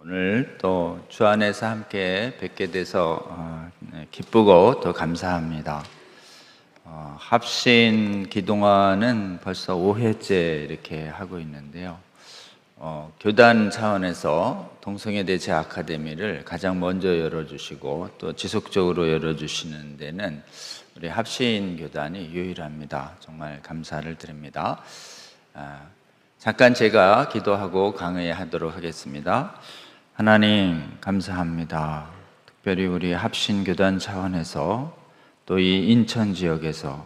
오늘 또 주 안에서 함께 뵙게 돼서 기쁘고 또 감사합니다. 합신 기동화는 벌써 5회째 이렇게 하고 있는데요. 교단 차원에서 동성애대 재아카데미를 가장 먼저 열어주시고 또 지속적으로 열어주시는 데는 우리 합신 교단이 유일합니다. 정말 감사를 드립니다. 잠깐 제가 기도하고 강의하도록 하겠습니다. 하나님 감사합니다. 특별히 우리 합신교단 차원에서 또 이 인천 지역에서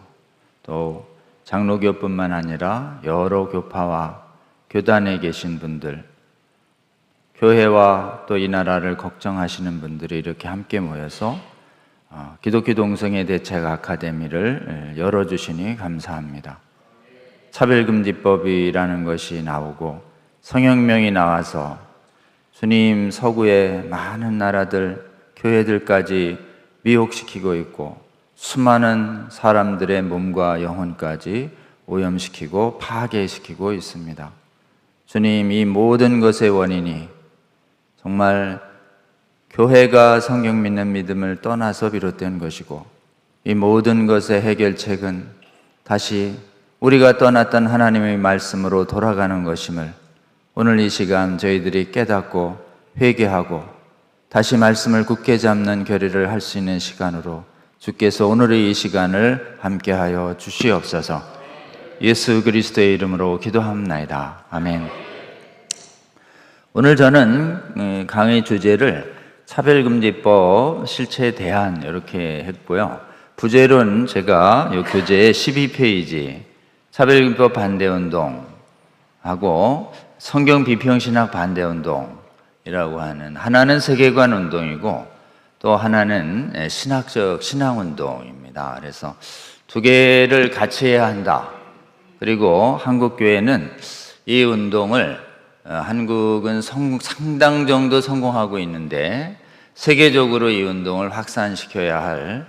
또 장로교뿐만 아니라 여러 교파와 교단에 계신 분들, 교회와 또 이 나라를 걱정하시는 분들이 이렇게 함께 모여서 기독교 동성애 대책 아카데미를 열어주시니 감사합니다. 차별금지법이라는 것이 나오고 성혁명이 나와서 주님 서구의 많은 나라들, 교회들까지 미혹시키고 있고 수많은 사람들의 몸과 영혼까지 오염시키고 파괴시키고 있습니다. 주님, 이 모든 것의 원인이 정말 교회가 성경 믿는 믿음을 떠나서 비롯된 것이고 이 모든 것의 해결책은 다시 우리가 떠났던 하나님의 말씀으로 돌아가는 것임을 오늘 이 시간 저희들이 깨닫고 회개하고 다시 말씀을 굳게 잡는 결의를 할 수 있는 시간으로 주께서 오늘의 이 시간을 함께하여 주시옵소서. 예수 그리스도의 이름으로 기도합나이다. 아멘. 오늘 저는 강의 주제를 차별금지법 실체 대안 이렇게 했고요. 부제로는 제가 이 교재의 12페이지 차별금지법 반대운동하고 성경 비평신학 반대운동이라고 하는, 하나는 세계관 운동이고 또 하나는 신학적 신앙운동입니다. 그래서 두 개를 같이 해야 한다. 그리고 한국교회는 이 운동을 한국은 상당 정도 성공하고 있는데 세계적으로 이 운동을 확산시켜야 할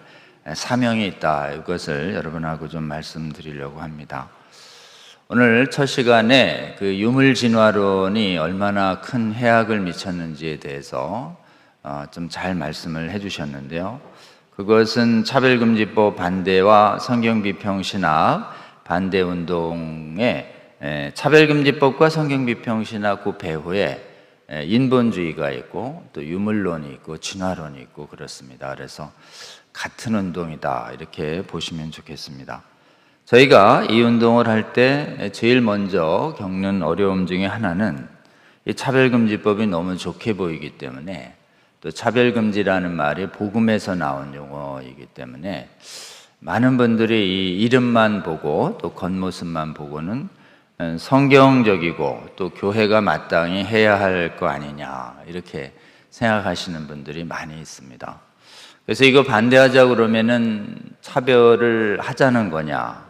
사명이 있다. 이것을 여러분하고 좀 말씀드리려고 합니다. 오늘 첫 시간에 그 유물진화론이 얼마나 큰 해악을 미쳤는지에 대해서 좀 잘 말씀을 해주셨는데요. 그것은 차별금지법 반대와 성경비평신학 반대운동의 차별금지법과 성경비평신학 그 배후에 인본주의가 있고 또 유물론이 있고 진화론이 있고 그렇습니다. 그래서 같은 운동이다 이렇게 보시면 좋겠습니다. 저희가 이 운동을 할 때 제일 먼저 겪는 어려움 중에 하나는 이 차별금지법이 너무 좋게 보이기 때문에, 또 차별금지라는 말이 복음에서 나온 용어이기 때문에 많은 분들이 이 이름만 보고 또 겉모습만 보고는 성경적이고 또 교회가 마땅히 해야 할 거 아니냐 이렇게 생각하시는 분들이 많이 있습니다. 그래서 이거 반대하자 그러면은 차별을 하자는 거냐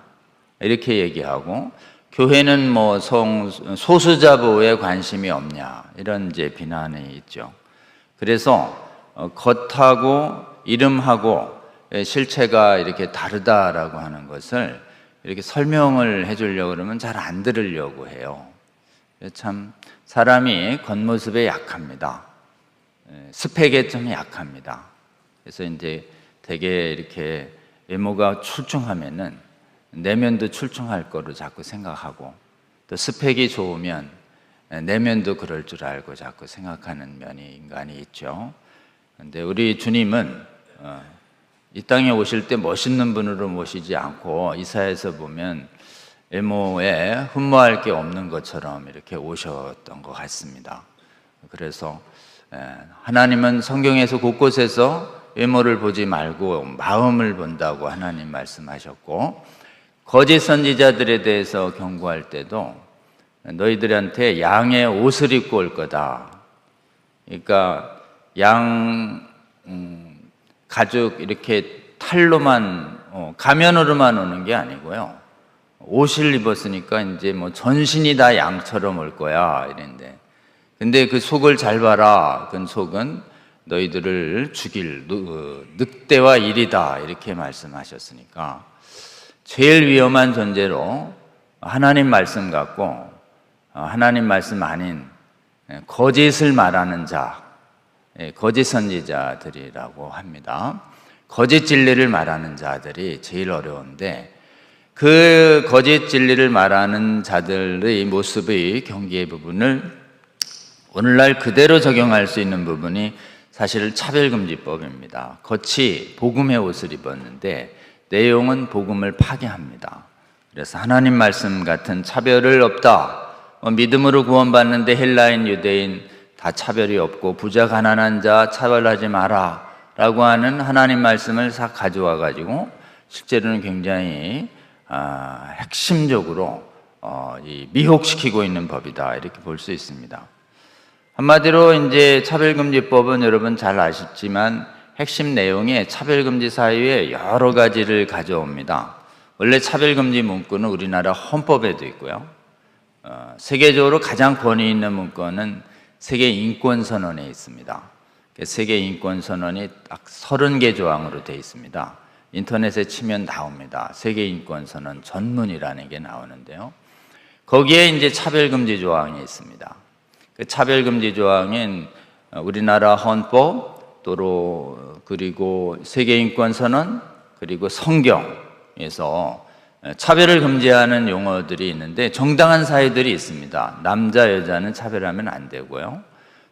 이렇게 얘기하고, 교회는 뭐 소수자 보호에 관심이 없냐 이런 이제 비난이 있죠. 그래서 겉하고 이름하고 실체가 이렇게 다르다라고 하는 것을 이렇게 설명을 해주려고 그러면 잘 안 들으려고 해요. 참 사람이 겉모습에 약합니다. 스펙에 좀 약합니다. 그래서 이제 되게 이렇게 외모가 출중하면은 내면도 출중할 거로 자꾸 생각하고, 또 스펙이 좋으면 내면도 그럴 줄 알고 자꾸 생각하는 면이 인간이 있죠. 그런데 우리 주님은 이 땅에 오실 때 멋있는 분으로 모시지 않고 이사야에서 보면 외모에 흠모할 게 없는 것처럼 이렇게 오셨던 것 같습니다. 그래서 하나님은 성경에서 곳곳에서 외모를 보지 말고 마음을 본다고 하나님 말씀하셨고, 거짓 선지자들에 대해서 경고할 때도 너희들한테 양의 옷을 입고 올 거다. 그러니까 양 가죽 이렇게 탈로만 가면으로만 오는 게 아니고요. 옷을 입었으니까 이제 뭐 전신이 다 양처럼 올 거야 이랬는데, 근데 그 속을 잘 봐라. 그 속은 너희들을 죽일 늑대와 일이다 이렇게 말씀하셨으니까 제일 위험한 존재로 하나님 말씀 같고 하나님 말씀 아닌 거짓을 말하는 자, 거짓 선지자들이라고 합니다. 거짓 진리를 말하는 자들이 제일 어려운데, 그 거짓 진리를 말하는 자들의 모습의 경계의 부분을 오늘날 그대로 적용할 수 있는 부분이 사실 차별금지법입니다. 겉이 복음의 옷을 입었는데 내용은 복음을 파괴합니다. 그래서 하나님 말씀 같은 차별을 없다, 믿음으로 구원받는데 헬라인, 유대인 다 차별이 없고 부자, 가난한 자 차별하지 마라 라고 하는 하나님 말씀을 싹 가져와 가지고 실제로는 굉장히 핵심적으로 미혹시키고 있는 법이다, 이렇게 볼 수 있습니다. 한마디로 이제 차별금지법은 여러분 잘 아시지만 핵심 내용에 차별금지 사유에 여러 가지를 가져옵니다. 원래 차별금지 문구는 우리나라 헌법에도 있고요. 세계적으로 가장 권위 있는 문구는 세계인권선언에 있습니다. 세계인권선언이 딱 30개 조항으로 되어 있습니다. 인터넷에 치면 나옵니다. 세계인권선언 전문이라는 게 나오는데요. 거기에 이제 차별금지 조항이 있습니다. 그 차별금지 조항은 우리나라 헌법, 그리고 세계인권선언, 그리고 성경에서 차별을 금지하는 용어들이 있는데 정당한 사유들이 있습니다. 남자, 여자는 차별하면 안 되고요.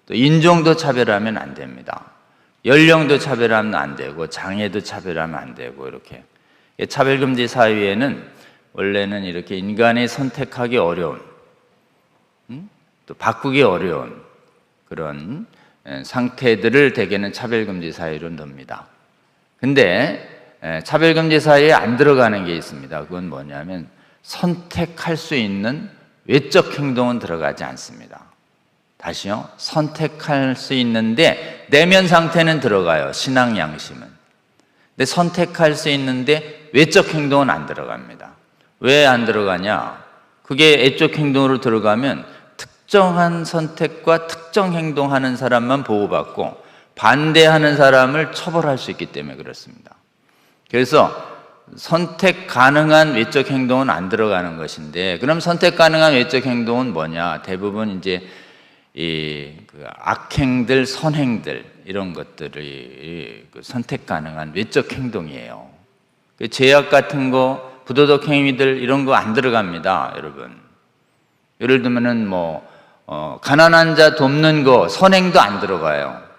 또 인종도 차별하면 안 됩니다. 연령도 차별하면 안 되고 장애도 차별하면 안 되고, 이렇게 차별금지 사유에는 원래는 이렇게 인간이 선택하기 어려운, 또 바꾸기 어려운 그런 상태들을 대개는 차별금지 사유로 넣습니다. 근데 차별금지 사유에 안 들어가는 게 있습니다. 그건 뭐냐면 선택할 수 있는 외적 행동은 들어가지 않습니다. 다시요, 선택할 수 있는데 내면 상태는 들어가요. 신앙 양심은. 근데 선택할 수 있는데 외적 행동은 안 들어갑니다. 왜 안 들어가냐? 그게 외적 행동으로 들어가면 특정한 선택과 특정 행동하는 사람만 보호받고 반대하는 사람을 처벌할 수 있기 때문에 그렇습니다. 그래서 선택 가능한 외적 행동은 안 들어가는 것인데, 그럼 선택 가능한 외적 행동은 뭐냐? 대부분 이제 그 악행들, 선행들, 이런 것들이 선택 가능한 외적 행동이에요. 그 죄악 같은 거, 부도덕 행위들, 이런 거 안 들어갑니다, 여러분. 예를 들면은 가난한 자 돕는 거, 선행도 안 들어가요.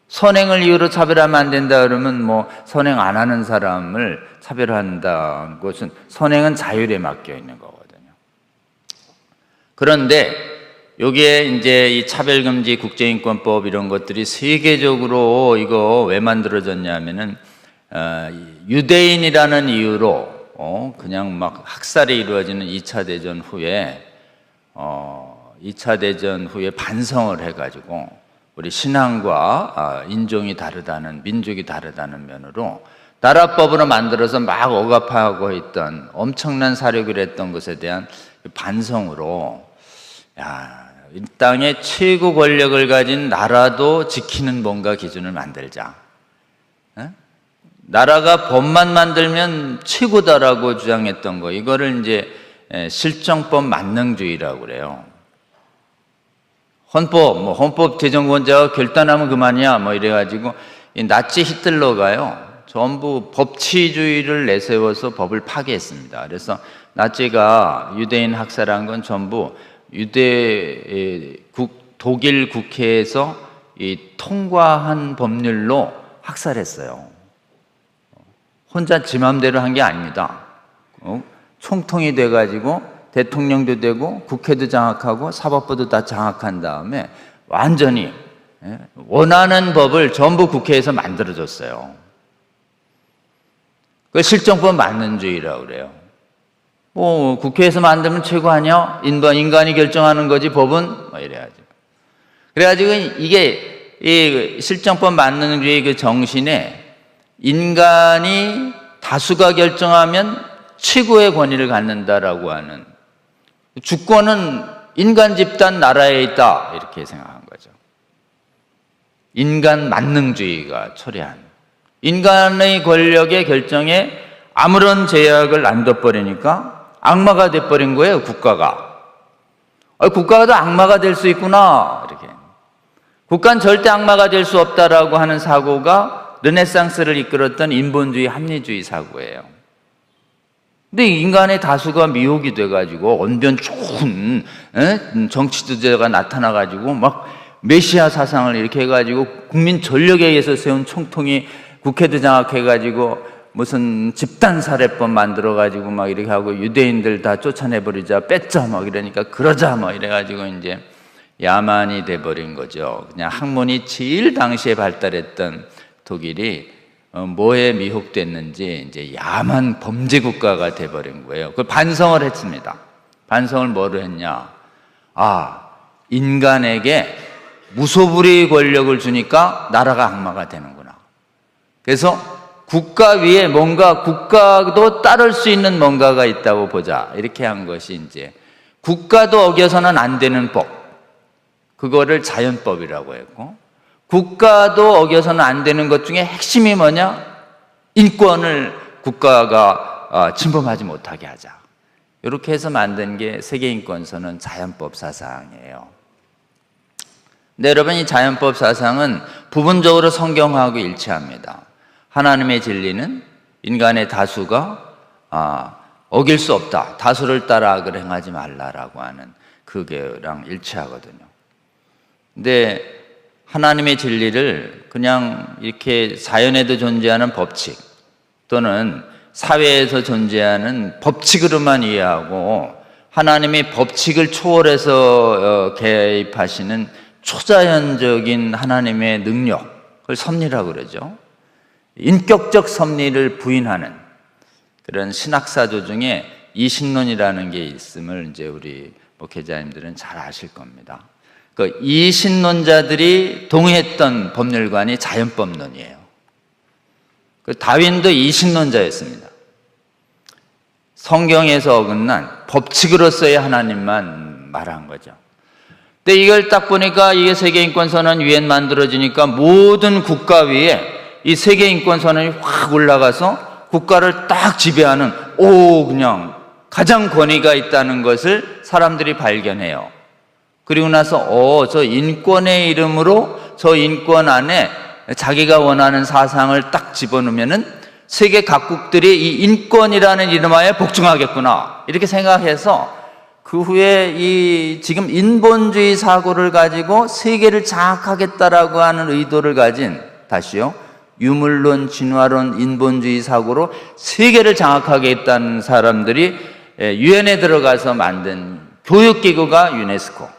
선행을 이유로 차별하면 안 된다 그러면 선행 안 하는 사람을 차별한다는 것은, 선행은 자율에 맡겨 있는 거거든요. 그런데 여기에 이제 이 차별금지 국제인권법 이런 것들이 세계적으로 이거 왜 만들어졌냐면은 유대인이라는 이유로 그냥 막 학살이 이루어지는 2차 대전 후에 2차 대전 후에 반성을 해가지고 우리 신앙과 인종이 다르다는, 민족이 다르다는 면으로 나라법으로 만들어서 막 억압하고 있던, 엄청난 사륙을 했던 것에 대한 반성으로, 이 땅의 최고 권력을 가진 나라도 지키는 뭔가 기준을 만들자. 나라가 법만 만들면 최고다라고 주장했던 거, 이거를 이제 실정법 만능주의라고 그래요. 헌법 제정권자가 결단하면 그만이야 이래가지고 이 나치 히틀러가요 전부 법치주의를 내세워서 법을 파괴했습니다. 그래서 나치가 유대인 학살한 건 전부 독일 국회에서 통과한 법률로 학살했어요. 혼자 지 맘대로 한 게 아닙니다. 총통이 돼가지고 대통령도 되고 국회도 장악하고 사법부도 다 장악한 다음에 완전히 원하는 법을 전부 국회에서 만들어줬어요. 그 실정법 만능주의라고 그래요. 국회에서 만들면 최고 아니야? 인간이 결정하는 거지 법은? 이래야죠. 그래가지고 이게 이 실정법 만능주의 그 정신에 인간이 다수가 결정하면 최고의 권위를 갖는다라고 하는, 주권은 인간 집단 나라에 있다, 이렇게 생각한 거죠. 인간 만능주의가 초래한, 인간의 권력의 결정에 아무런 제약을 안 둬버리니까 악마가 돼버린 거예요, 국가가. 국가가 도 악마가 될 수 있구나, 이렇게. 국가는 절대 악마가 될 수 없다라고 하는 사고가 르네상스를 이끌었던 인본주의 합리주의 사고예요. 근데 인간의 다수가 미혹이 돼가지고 언변 좋은 정치 주제가 나타나가지고 막 메시아 사상을 이렇게 해가지고 국민 전력에 의해서 세운 총통이 국회도 장악해가지고 무슨 집단살해법 만들어가지고 막 이렇게 하고 유대인들 다 쫓아내버리자, 뺐자 막 이러니까 그러자 막 이래가지고 이제 야만이 돼버린 거죠. 그냥 학문이 제일 당시에 발달했던 독일이 뭐에 미혹됐는지 이제 야만 범죄 국가가 돼버린 거예요. 그걸 반성을 했습니다. 반성을 뭐로 했냐? 인간에게 무소불위 권력을 주니까 나라가 악마가 되는구나. 그래서 국가 위에 뭔가 국가도 따를 수 있는 뭔가가 있다고 보자. 이렇게 한 것이 이제 국가도 어겨서는 안 되는 법. 그거를 자연법이라고 했고, 국가도 어겨서는 안 되는 것 중에 핵심이 뭐냐? 인권을 국가가 침범하지 못하게 하자. 이렇게 해서 만든 게 세계인권선언 자연법 사상이에요. 근데 여러분, 이 자연법 사상은 부분적으로 성경하고 일치합니다. 하나님의 진리는 인간의 다수가 어길 수 없다. 다수를 따라 악을 행하지 말라라고 하는 그게랑 일치하거든요. 근데 하나님의 진리를 그냥 이렇게 자연에도 존재하는 법칙 또는 사회에서 존재하는 법칙으로만 이해하고 하나님의 법칙을 초월해서 개입하시는 초자연적인 하나님의 능력을 섭리라고 그러죠. 인격적 섭리를 부인하는 그런 신학사조 중에 이신론이라는 게 있음을 이제 우리 목회자님들은 잘 아실 겁니다. 그 이신론자들이 동의했던 법률관이 자연법론이에요. 그 다윈도 이신론자였습니다. 성경에서 어긋난 법칙으로서의 하나님만 말한 거죠. 근데 이걸 딱 보니까 이게 세계인권선언 유엔 만들어지니까 모든 국가 위에 이 세계인권선언이 확 올라가서 국가를 딱 지배하는 그냥 가장 권위가 있다는 것을 사람들이 발견해요. 그리고 나서 저 인권의 이름으로 저 인권 안에 자기가 원하는 사상을 딱 집어넣으면은 세계 각국들이 이 인권이라는 이름하에 복종하겠구나 이렇게 생각해서 그 후에 이 지금 인본주의 사고를 가지고 세계를 장악하겠다라고 하는 의도를 가진 다시요 유물론, 진화론, 인본주의 사고로 세계를 장악하겠다는 사람들이 유엔에 들어가서 만든 교육기구가 유네스코.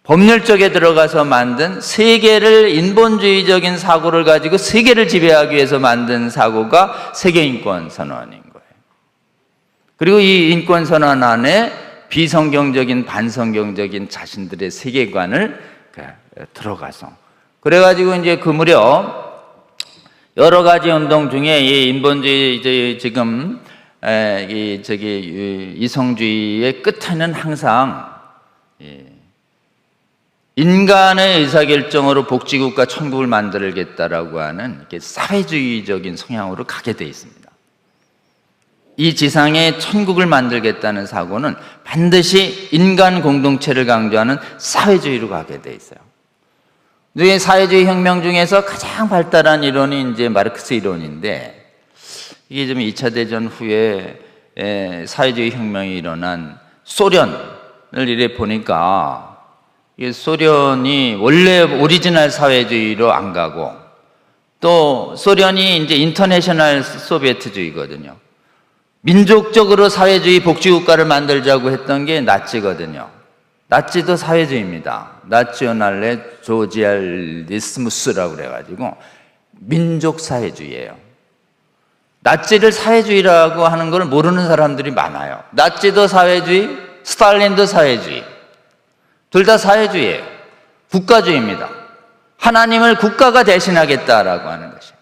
법률 쪽에 들어가서 만든 세계를 인본주의적인 사고를 가지고 세계를 지배하기 위해서 만든 사고가 세계인권선언인 거예요. 그리고 이 인권선언 안에 비성경적인 반성경적인 자신들의 세계관을 들어가서 그래가지고 이제 그 무렵 여러 가지 운동 중에 이 인본주의 지금 이성주의의 끝에는 항상 인간의 의사결정으로 복지국가 천국을 만들겠다라고 하는 사회주의적인 성향으로 가게 돼 있습니다. 이 지상에 천국을 만들겠다는 사고는 반드시 인간 공동체를 강조하는 사회주의로 가게 돼 있어요. 이 사회주의 혁명 중에서 가장 발달한 이론이 이제 마르크스 이론인데 이게 좀 2차 대전 후에 사회주의 혁명이 일어난 소련을 이래 보니까 소련이 원래 오리지널 사회주의로 안 가고 또 소련이 이제 인터내셔널 소비에트주의거든요. 민족적으로 사회주의 복지국가를 만들자고 했던 게 나치거든요. 나치도 사회주의입니다. 나치오날레 조지알리스무스라고 그래가지고 민족 사회주의예요. 나치를 사회주의라고 하는 걸 모르는 사람들이 많아요. 나치도 사회주의, 스탈린도 사회주의. 둘 다 사회주의예요. 국가주의입니다. 하나님을 국가가 대신하겠다라고 하는 것이에요.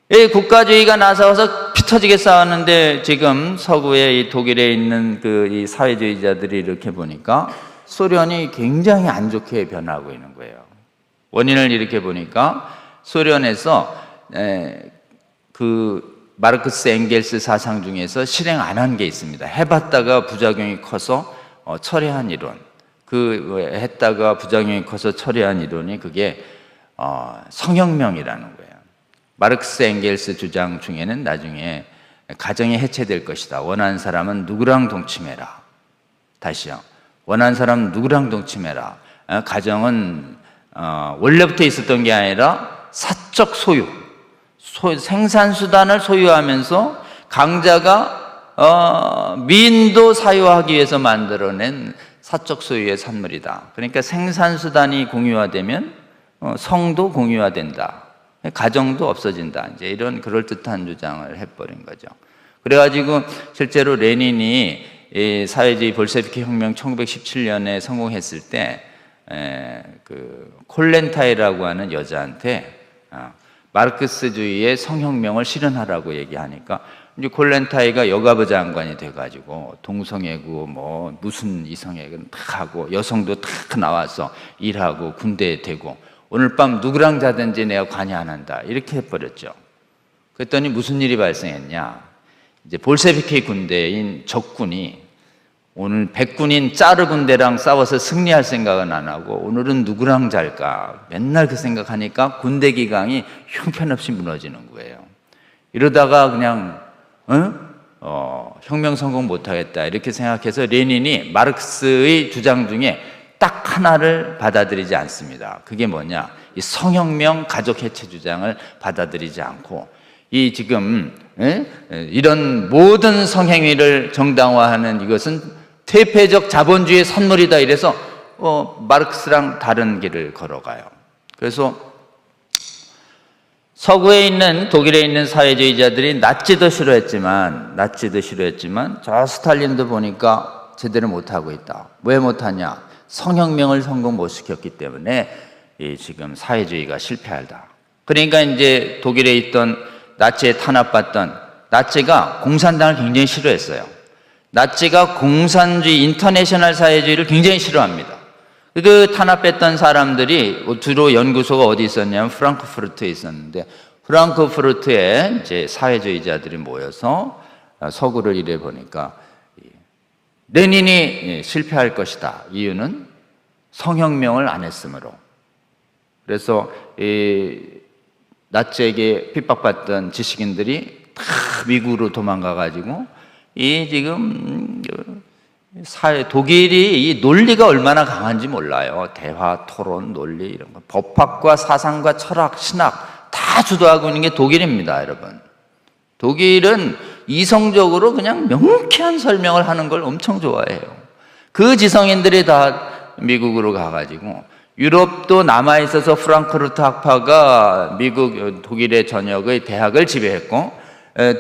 이 국가주의가 나서서 피 터지게 싸웠는데 지금 서구의 이 독일에 있는 이 사회주의자들이 이렇게 보니까 소련이 굉장히 안 좋게 변하고 있는 거예요. 원인을 이렇게 보니까 소련에서 그 마르크스 엥겔스 사상 중에서 실행 안 한 게 있습니다. 해봤다가 부작용이 커서 철회한 이론. 했다가 부작용이 커서 처리한 이론이 그게 성혁명이라는 거예요. 마르크스 엥겔스 주장 중에는 나중에 가정이 해체될 것이다. 원하는 사람은 누구랑 동침해라. 다시요. 원하는 사람은 누구랑 동침해라. 가정은 원래부터 있었던 게 아니라 사적 소유, 생산수단을 소유하면서 강자가 미인도 사유하기 위해서 만들어낸 사적 소유의 산물이다. 그러니까 생산수단이 공유화되면 성도 공유화된다. 가정도 없어진다. 이제 이런 그럴듯한 주장을 해버린 거죠. 그래가지고 실제로 레닌이 이 사회주의 볼셰비키 혁명 1917년에 성공했을 때 콜렌타이라고 하는 여자한테 마르크스주의의 성혁명을 실현하라고 얘기하니까 이제 콜렌타이가 여가부 장관이 돼가지고 동성애고 뭐 무슨 이성애는 탁 하고 여성도 탁 나와서 일하고 군대에 되고 오늘 밤 누구랑 자든지 내가 관여 안 한다 이렇게 해버렸죠. 그랬더니 무슨 일이 발생했냐? 이제 볼셰비키 군대인 적군이 오늘 백군인 짜르 군대랑 싸워서 승리할 생각은 안 하고 오늘은 누구랑 잘까 맨날 그 생각하니까 군대 기강이 형편없이 무너지는 거예요. 이러다가 그냥 혁명 성공 못하겠다 이렇게 생각해서 레닌이 마르크스의 주장 중에 딱 하나를 받아들이지 않습니다. 그게 뭐냐? 이 성혁명 가족 해체 주장을 받아들이지 않고 이 지금 이런 모든 성행위를 정당화하는 이것은 퇴폐적 자본주의의 산물이다 이래서 마르크스랑 다른 길을 걸어가요. 그래서 서구에 있는 독일에 있는 사회주의자들이 나치도 싫어했지만 저 스탈린도 보니까 제대로 못하고 있다. 왜 못하냐? 성혁명을 성공 못 시켰기 때문에 지금 사회주의가 실패하다. 그러니까 이제 독일에 있던 나치에 탄압받던 나치가 공산당을 굉장히 싫어했어요. 나치가 공산주의 인터내셔널 사회주의를 굉장히 싫어합니다. 그 탄압했던 사람들이 주로 연구소가 어디 있었냐면 프랑크푸르트에 있었는데 프랑크푸르트에 이제 사회주의자들이 모여서 서구를 일해 보니까 레닌이 실패할 것이다. 이유는 성혁명을 안 했으므로. 그래서 이 나치에게 핍박받던 지식인들이 다 미국으로 도망가 가지고 이 지금 독일이 이 논리가 얼마나 강한지 몰라요. 대화, 토론, 논리 이런 거. 법학과 사상과 철학, 신학 다 주도하고 있는 게 독일입니다, 여러분. 독일은 이성적으로 그냥 명쾌한 설명을 하는 걸 엄청 좋아해요. 그 지성인들이 다 미국으로 가가지고 유럽도 남아있어서 프랑크푸르트 학파가 독일의 전역의 대학을 지배했고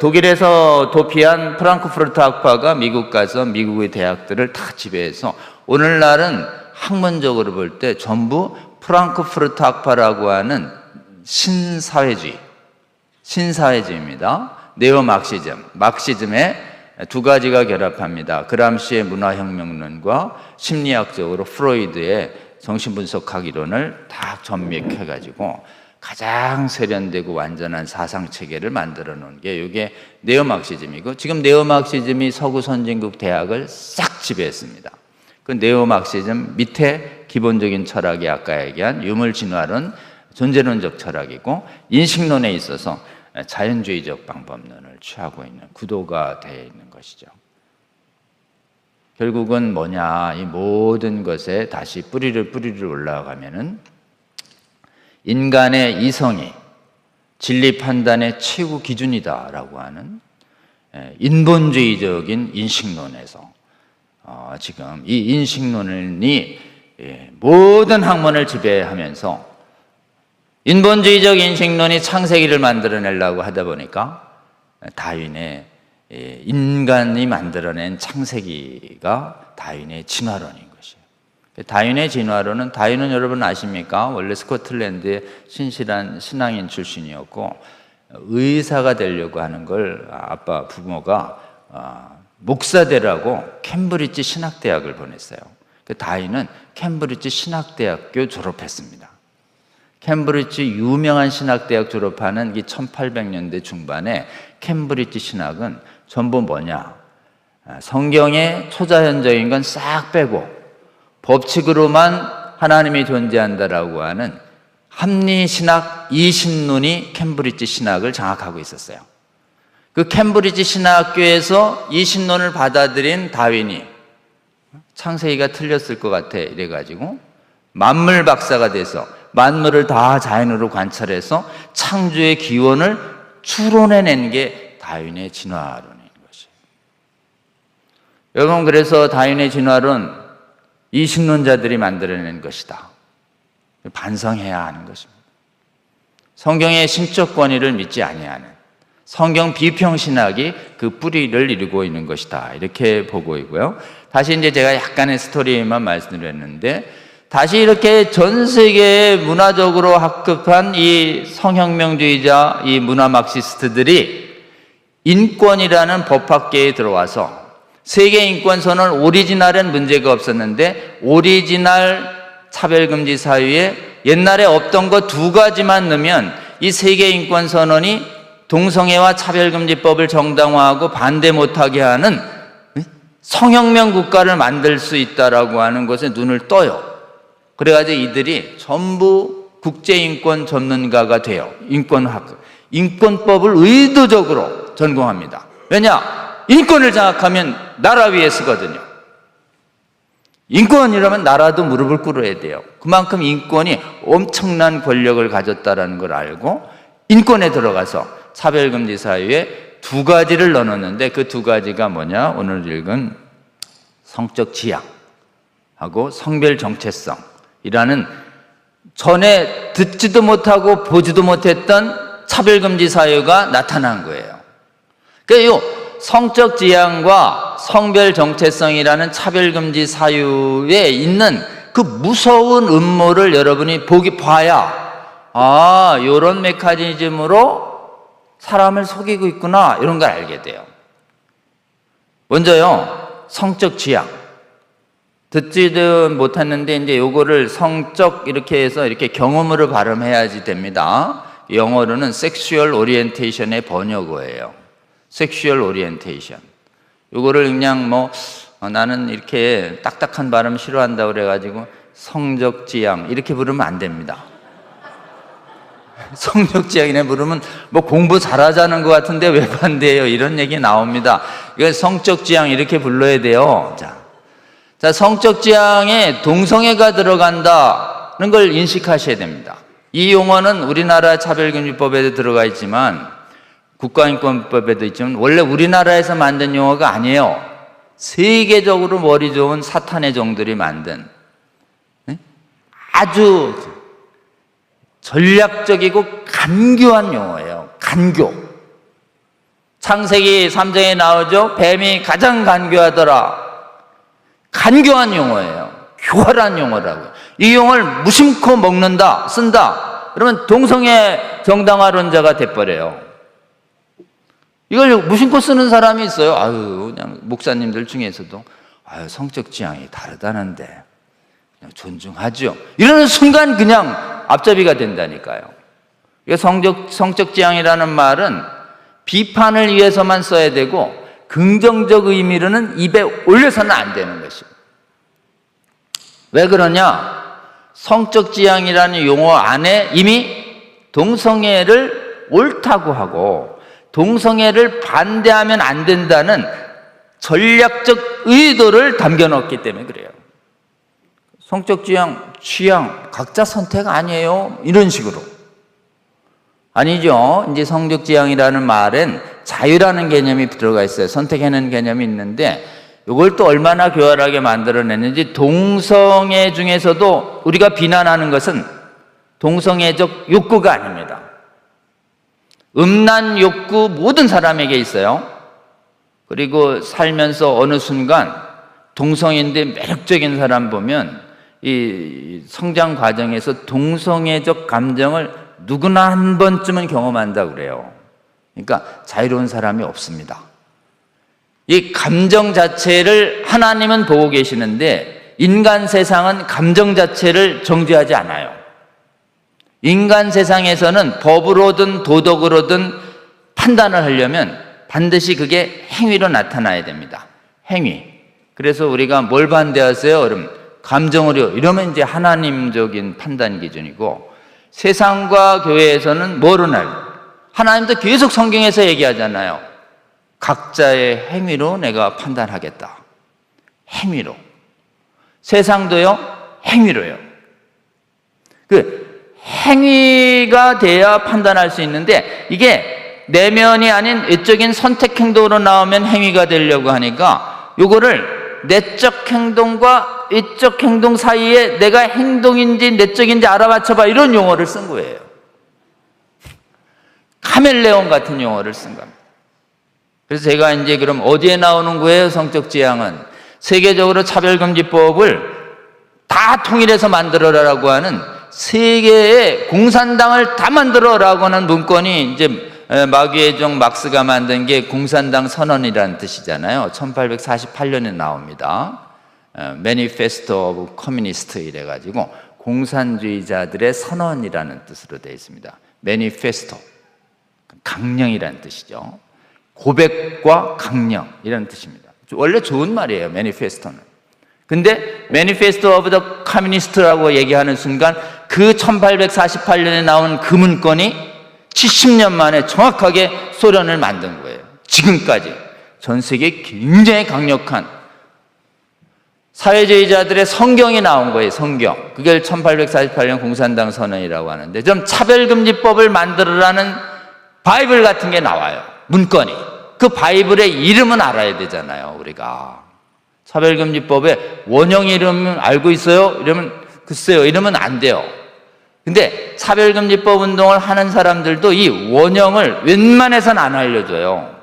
독일에서 도피한 프랑크푸르트 학파가 미국 가서 미국의 대학들을 다 지배해서 오늘날은 학문적으로 볼 때 전부 프랑크푸르트 학파라고 하는 신사회주의입니다. 네오막시즘, 막시즘의 두 가지가 결합합니다. 그람시의 문화혁명론과 심리학적으로 프로이드의 정신분석학 이론을 다 접목해가지고 가장 세련되고 완전한 사상체계를 만들어 놓은 게 이게 네오막시즘이고 지금 네오막시즘이 서구 선진국 대학을 싹 지배했습니다. 그 네오막시즘 밑에 기본적인 철학이 아까 얘기한 유물진화론, 존재론적 철학이고 인식론에 있어서 자연주의적 방법론을 취하고 있는 구도가 되어 있는 것이죠. 결국은 뭐냐? 이 모든 것에 다시 뿌리를 올라가면은 인간의 이성이 진리 판단의 최고 기준이다라고 하는 인본주의적인 인식론에서 지금 이 인식론이 모든 학문을 지배하면서 인본주의적 인식론이 창세기를 만들어내려고 하다 보니까 다윈의 인간이 만들어낸 창세기가 다윈의 진화론인 것이에요. 다윈의 진화론은 다윈은 여러분 아십니까? 원래 스코틀랜드의 신실한 신앙인 출신이었고 의사가 되려고 하는 걸 아빠 부모가 목사 되라고 캠브리지 신학대학을 보냈어요. 다윈은 캠브리지 신학대학교 졸업했습니다. 캠브리지 유명한 신학대학 졸업하는 이 1800년대 중반에 캠브리지 신학은 전부 뭐냐? 성경의 초자연적인 건 싹 빼고 법칙으로만 하나님이 존재한다라고 하는 합리신학 이신론이 캠브리지 신학을 장악하고 있었어요. 그 캠브리지 신학교에서 이신론을 받아들인 다윈이 창세기가 틀렸을 것 같아 이래가지고 만물 박사가 돼서 만물을 다 자연으로 관찰해서 창조의 기원을 추론해낸 게 다윈의 진화론인 것이에요. 여러분, 그래서 다윈의 진화론 이신론자들이 만들어낸 것이다. 반성해야 하는 것입니다. 성경의 신적 권위를 믿지 아니하는 성경 비평신학이 그 뿌리를 이루고 있는 것이다, 이렇게 보고 있고요. 다시 이제 제가 약간의 스토리만 말씀드렸는데, 다시 이렇게 전 세계에 문화적으로 합급한 이 성혁명주의자, 이 문화 막시스트들이 인권이라는 법학계에 들어와서 세계 인권선언 오리지널엔 문제가 없었는데 오리지널 차별금지 사유에 옛날에 없던 거 2가지만 넣으면 이 세계 인권선언이 동성애와 차별금지법을 정당화하고 반대 못하게 하는 성혁명 국가를 만들 수 있다라고 하는 것에 눈을 떠요. 그래가지고 이들이 전부 국제인권 전문가가 돼요. 인권법을 의도적으로 전공합니다. 왜냐? 인권을 장악하면 나라 위에 쓰거든요. 인권이라면 나라도 무릎을 꿇어야 돼요. 그만큼 인권이 엄청난 권력을 가졌다는 걸 알고 인권에 들어가서 차별금지 사유에 2가지를 넣어놓는데, 그 2가지가 뭐냐? 오늘 읽은 성적 지향하고 성별 정체성이라는 전에 듣지도 못하고 보지도 못했던 차별금지 사유가 나타난 거예요. 그러니까 이 성적 지향과 성별 정체성이라는 차별금지 사유에 있는 그 무서운 음모를 여러분이 봐야, 아, 이런 메커니즘으로 사람을 속이고 있구나, 이런 걸 알게 돼요. 먼저요, 성적 지향. 듣지도 못했는데 이제 요거를 성적 이렇게 해서 이렇게 경험으로 발음해야지 됩니다. 영어로는 섹슈얼 오리엔테이션의 번역어예요. 섹슈얼 오리엔테이션. 요거를 그냥 나는 이렇게 딱딱한 발음 싫어한다고 그래가지고 성적 지향 이렇게 부르면 안 됩니다. 성적 지향이네 부르면 공부 잘하자는 것 같은데 왜 반대해요? 이런 얘기 나옵니다. 이거 성적 지향 이렇게 불러야 돼요. 자, 성적 지향에 동성애가 들어간다는 걸 인식하셔야 됩니다. 이 용어는 우리나라 차별금지법에도 들어가 있지만 국가인권법에도 있지만 원래 우리나라에서 만든 용어가 아니에요. 세계적으로 머리 좋은 사탄의 종들이 만든 아주 전략적이고 간교한 용어예요. 간교. 창세기 3장에 나오죠. 뱀이 가장 간교하더라. 간교한 용어예요. 교활한 용어라고요. 이 용어를 무심코 쓴다. 그러면 동성애 정당화론자가 돼버려요. 이걸 무심코 쓰는 사람이 있어요. 그냥 목사님들 중에서도 성적 지향이 다르다는데 그냥 존중하죠. 이러는 순간 그냥 앞잡이가 된다니까요. 성적 지향이라는 말은 비판을 위해서만 써야 되고 긍정적 의미로는 입에 올려서는 안 되는 것입니다. 왜 그러냐? 성적 지향이라는 용어 안에 이미 동성애를 옳다고 하고 동성애를 반대하면 안 된다는 전략적 의도를 담겨놓기 때문에 그래요. 성적 취향 각자 선택 아니에요? 이런 식으로. 아니죠. 이제 성적 지향이라는 말엔 자유라는 개념이 들어가 있어요. 선택하는 개념이 있는데 이걸 또 얼마나 교활하게 만들어냈는지. 동성애 중에서도 우리가 비난하는 것은 동성애적 욕구가 아닙니다. 음란 욕구 모든 사람에게 있어요. 그리고 살면서 어느 순간 동성애인데 매력적인 사람 보면 이 성장 과정에서 동성애적 감정을 누구나 한 번쯤은 경험한다고 그래요. 그러니까 자유로운 사람이 없습니다. 이 감정 자체를 하나님은 보고 계시는데 인간 세상은 감정 자체를 정죄하지 않아요. 인간 세상에서는 법으로든 도덕으로든 판단을 하려면 반드시 그게 행위로 나타나야 됩니다. 행위. 그래서 우리가 뭘 반대하세요? 그럼 감정으로 이러면 이제 하나님적인 판단 기준이고, 세상과 교회에서는 뭐로 하나님도 계속 성경에서 얘기하잖아요. 각자의 행위로 내가 판단하겠다. 행위로. 세상도요, 행위로요. 그 행위가 돼야 판단할 수 있는데, 이게 내면이 아닌 외적인 선택 행동으로 나오면 행위가 되려고 하니까, 요거를 내적 행동과 외적 행동 사이에 내가 행동인지 내적인지 알아맞혀봐, 이런 용어를 쓴 거예요. 카멜레온 같은 용어를 쓴 겁니다. 그래서 제가 이제 그럼 어디에 나오는 거예요? 성적 지향은 세계적으로 차별금지법을 다 통일해서 만들어라라고 하는, 세계의 공산당을 다 만들어라고 하는 문건이 이제 마귀의 종 막스가 만든 게 공산당 선언이라는 뜻이잖아요. 1848년에 나옵니다. Manifesto of Communist 이래가지고 공산주의자들의 선언이라는 뜻으로 되어 있습니다. Manifesto, 강령이라는 뜻이죠. 고백과 강령이라는 뜻입니다. 원래 좋은 말이에요, Manifesto는. 근데 Manifesto of the Communist라고 얘기하는 순간 그 1848년에 나온 그 문건이 70년 만에 정확하게 소련을 만든 거예요. 지금까지 전 세계에 굉장히 강력한 사회주의자들의 성경이 나온 거예요. 성경. 그게 1848년 공산당 선언이라고 하는데, 좀 차별금지법을 만들으라는 바이블 같은 게 나와요. 문건이. 그 바이블의 이름은 알아야 되잖아요, 우리가. 차별금지법의 원형 이름은 알고 있어요? 이러면 글쎄요, 이러면 안 돼요. 근데 차별금지법 운동을 하는 사람들도 이 원형을 웬만해서는 안 알려줘요.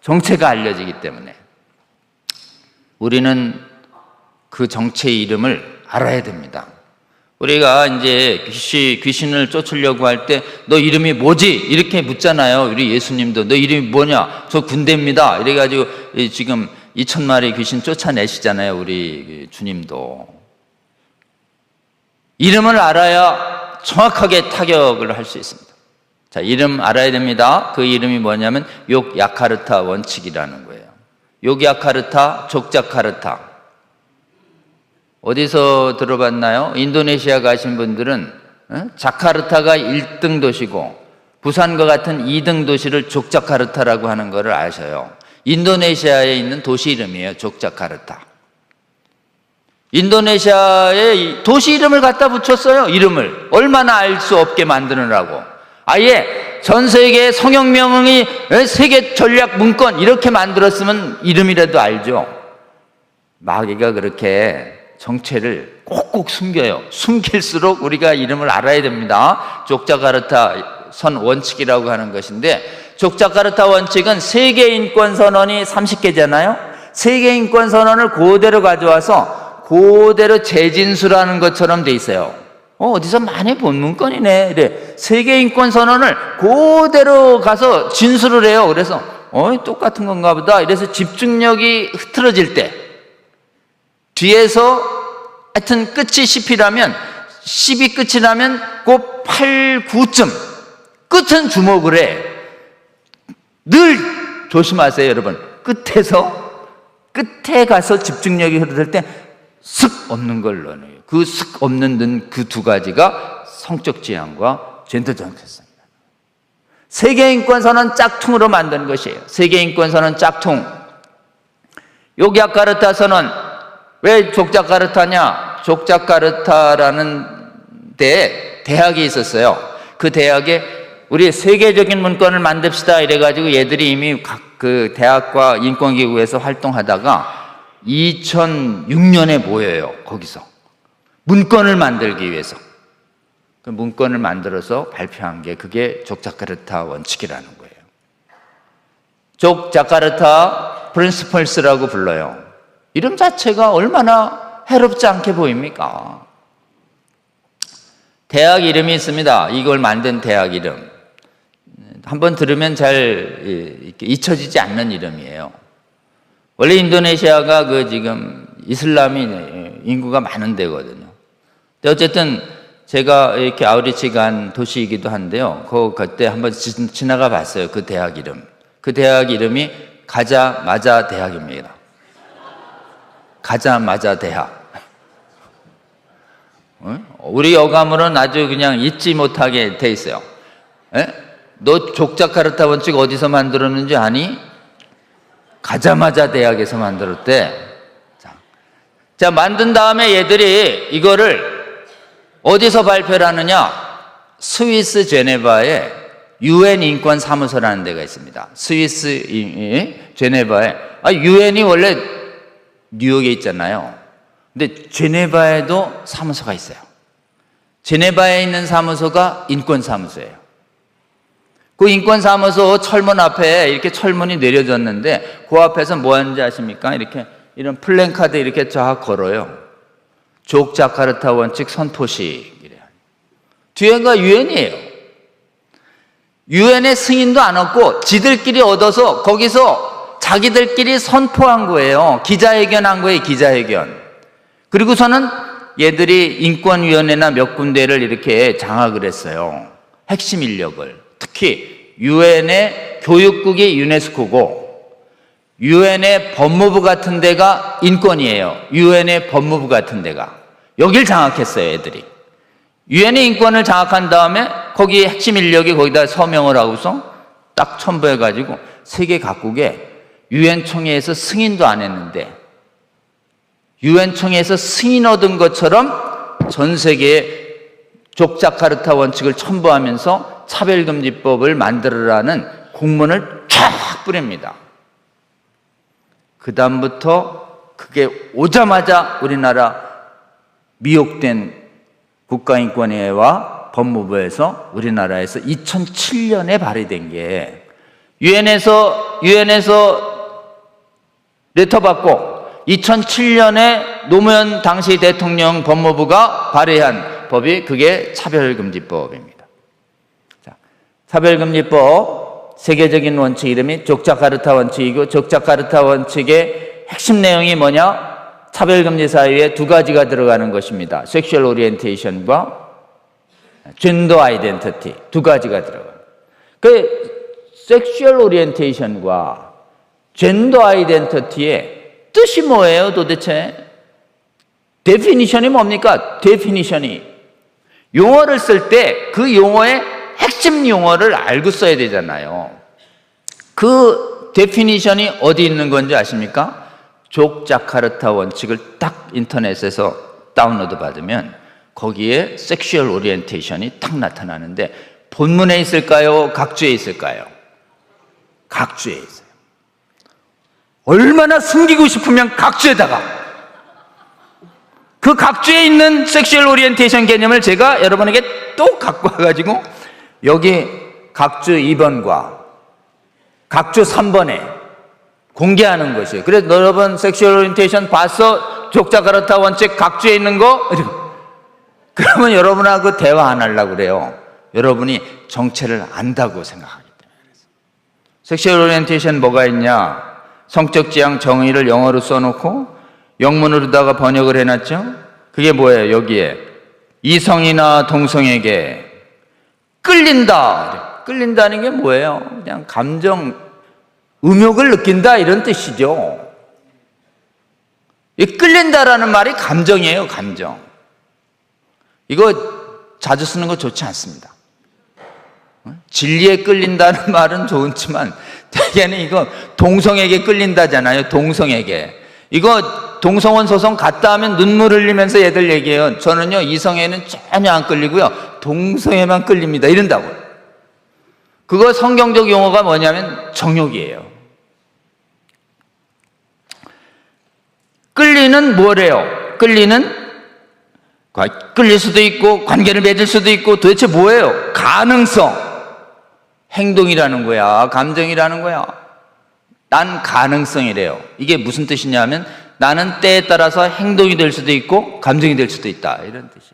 정체가 알려지기 때문에. 우리는 그 정체의 이름을 알아야 됩니다. 우리가 이제 귀신을 쫓으려고 할 때 너 이름이 뭐지? 이렇게 묻잖아요. 우리 예수님도 너 이름이 뭐냐? 저 군대입니다. 이래가지고 지금 2,000마리 귀신 쫓아내시잖아요. 우리 주님도. 이름을 알아야 정확하게 타격을 할 수 있습니다. 자, 이름 알아야 됩니다. 그 이름이 뭐냐면 욕야카르타 원칙이라는 거예요. 욕야카르타, 족자카르타. 어디서 들어봤나요? 인도네시아 가신 분들은 자카르타가 1등 도시고 부산과 같은 2등 도시를 족자카르타라고 하는 것을 아셔요. 인도네시아에 있는 도시 이름이에요, 족자카르타. 인도네시아에 도시 이름을 갖다 붙였어요. 이름을 얼마나 알 수 없게 만드느라고. 아예 전 세계 성혁명이 세계 전략 문건 이렇게 만들었으면 이름이라도 알죠. 마귀가 그렇게 정체를 꼭꼭 숨겨요. 숨길수록 우리가 이름을 알아야 됩니다. 족자카르타 선 원칙이라고 하는 것인데, 족자카르타 원칙은 세계인권선언이 30개잖아요. 세계인권선언을 그대로 가져와서 그대로 재진수라는 것처럼 돼 있어요. 어디서 많이 본 문건이네. 이래. 세계인권선언을 그대로 가서 진수를 해요. 그래서 똑같은 건가 보다. 이래서 집중력이 흐트러질 때, 뒤에서 하여튼 끝이 10이라면 10이 끝이라면 그 8, 9쯤 끝은 주목을 해. 늘 조심하세요, 여러분. 끝에 가서 집중력이 흐르들 때 슥 없는 걸 넣어요. 그 슥 없는 그 두 가지가 성적 지향과 젠더 정체성입니다. 세계인권선언 짝퉁으로 만든 것이에요. 세계인권선언 짝퉁. 욕야카르타 선언. 왜 족자카르타냐? 족자카르타라는 데에 대학이 있었어요. 그 대학에 우리 세계적인 문건을 만듭시다 이래가지고 얘들이 이미 각 그 대학과 인권기구에서 활동하다가 2006년에 모여요. 거기서 문건을 만들기 위해서. 그 문건을 만들어서 발표한 게 그게 족자카르타 원칙이라는 거예요. 족자카르타 프린시플스라고 불러요. 이름 자체가 얼마나 해롭지 않게 보입니까? 대학 이름이 있습니다. 이걸 만든 대학 이름. 한번 들으면 잘 잊혀지지 않는 이름이에요. 원래 인도네시아가 지금 이슬람이 인구가 많은 데거든요. 근데 어쨌든 제가 이렇게 아우리치 간 도시이기도 한데요. 그때 한번 지나가 봤어요. 그 대학 이름. 그 대학 이름이 가자마자 대학입니다. 가자마자 대학. 우리 어감으로는 아주 그냥 잊지 못하게 돼 있어요. 너 족자카르타 원칙 어디서 만들었는지 아니? 가자마자 대학에서 만들었대. 자, 만든 다음에 얘들이 이거를 어디서 발표를 하느냐? 스위스 제네바에 UN 인권 사무소라는 데가 있습니다. 스위스 제네바에. UN이 원래 뉴욕에 있잖아요. 근데 제네바에도 사무소가 있어요. 제네바에 있는 사무소가 인권 사무소예요. 그 인권 사무소 철문 앞에 이렇게 철문이 내려졌는데 그 앞에서 뭐 하는지 아십니까? 이렇게 이런 플랜카드 이렇게 쫙 걸어요. 족자카르타 원칙 선포식. 뒤에가 유엔이에요. 유엔의 승인도 안 얻고 지들끼리 얻어서 거기서 자기들끼리 선포한 거예요. 기자회견한 거예요, 기자회견. 그리고서는 얘들이 인권위원회나 몇 군데를 이렇게 장악을 했어요. 핵심 인력을. 특히 유엔의 교육국이 유네스코고 유엔의 법무부 같은 데가 인권이에요. 유엔의 법무부 같은 데가. 여길 장악했어요, 애들이. 유엔의 인권을 장악한 다음에 거기 핵심 인력이 거기다 서명을 하고서 딱 첨부해가지고 세계 각국에 유엔 총회에서 승인도 안 했는데 유엔 총회에서 승인 얻은 것처럼 전 세계에 족자카르타 원칙을 첨부하면서 차별금지법을 만들으라는 공문을 쫙 뿌립니다. 그 다음부터 그게 오자마자 우리나라 미혹된 국가인권위회와 법무부에서 우리나라에서 2007년에 발의된 게 유엔에서 레터 받고 2007년에 노무현 당시 대통령 법무부가 발의한 법이 그게 차별금지법입니다. 자, 차별금지법 세계적인 원칙 이름이 족자카르타 원칙이고 족자카르타 원칙의 핵심 내용이 뭐냐? 차별금지 사유에 두 가지가 들어가는 것입니다. 섹슈얼 오리엔테이션과 젠더 아이덴티티 두 가지가 들어가요. 그 섹슈얼 오리엔테이션과 젠더 아이덴티티의 뜻이 뭐예요, 도대체? 데피니션이 뭡니까? 데피니션이 용어를 쓸 때 그 용어의 핵심 용어를 알고 써야 되잖아요. 그 데피니션이 어디 있는 건지 아십니까? 족자카르타 원칙을 딱 인터넷에서 다운로드 받으면 거기에 섹슈얼 오리엔테이션이 딱 나타나는데 본문에 있을까요? 각주에 있을까요? 각주에 있어요. 얼마나 숨기고 싶으면 각주에다가 그 각주에 있는 섹슈얼 오리엔테이션 개념을 제가 여러분에게 또 갖고 와가지고 여기 각주 2번과 각주 3번에 공개하는 것이에요. 그래서 여러분 섹슈얼 오리엔테이션 봤어? 족자카르타 원칙 각주에 있는 거? 그러면 여러분하고 대화 안 하려고 그래요. 여러분이 정체를 안다고 생각하기 때문에. 섹슈얼 오리엔테이션 뭐가 있냐? 성적 지향 정의를 영어로 써놓고 영문으로다가 번역을 해놨죠? 그게 뭐예요? 여기에 이성이나 동성에게 끌린다. 끌린다는 게 뭐예요? 그냥 감정 음욕을 느낀다 이런 뜻이죠. 이 끌린다라는 말이 감정이에요, 감정. 이거 자주 쓰는 거 좋지 않습니다. 진리에 끌린다는 말은 좋지만 대개는 이거 동성에게 끌린다잖아요. 동성에게. 이거 동성원 소송 갔다 하면 눈물 흘리면서 얘들 얘기해요. 저는요 이성에는 전혀 안 끌리고요 동성에만 끌립니다 이런다고요. 그거 성경적 용어가 뭐냐면 정욕이에요. 끌리는 뭐래요? 끌리는 끌릴 수도 있고 관계를 맺을 수도 있고 도대체 뭐예요? 가능성. 행동이라는 거야. 감정이라는 거야. 난 가능성이래요. 이게 무슨 뜻이냐면 나는 때에 따라서 행동이 될 수도 있고 감정이 될 수도 있다 이런 뜻이에요.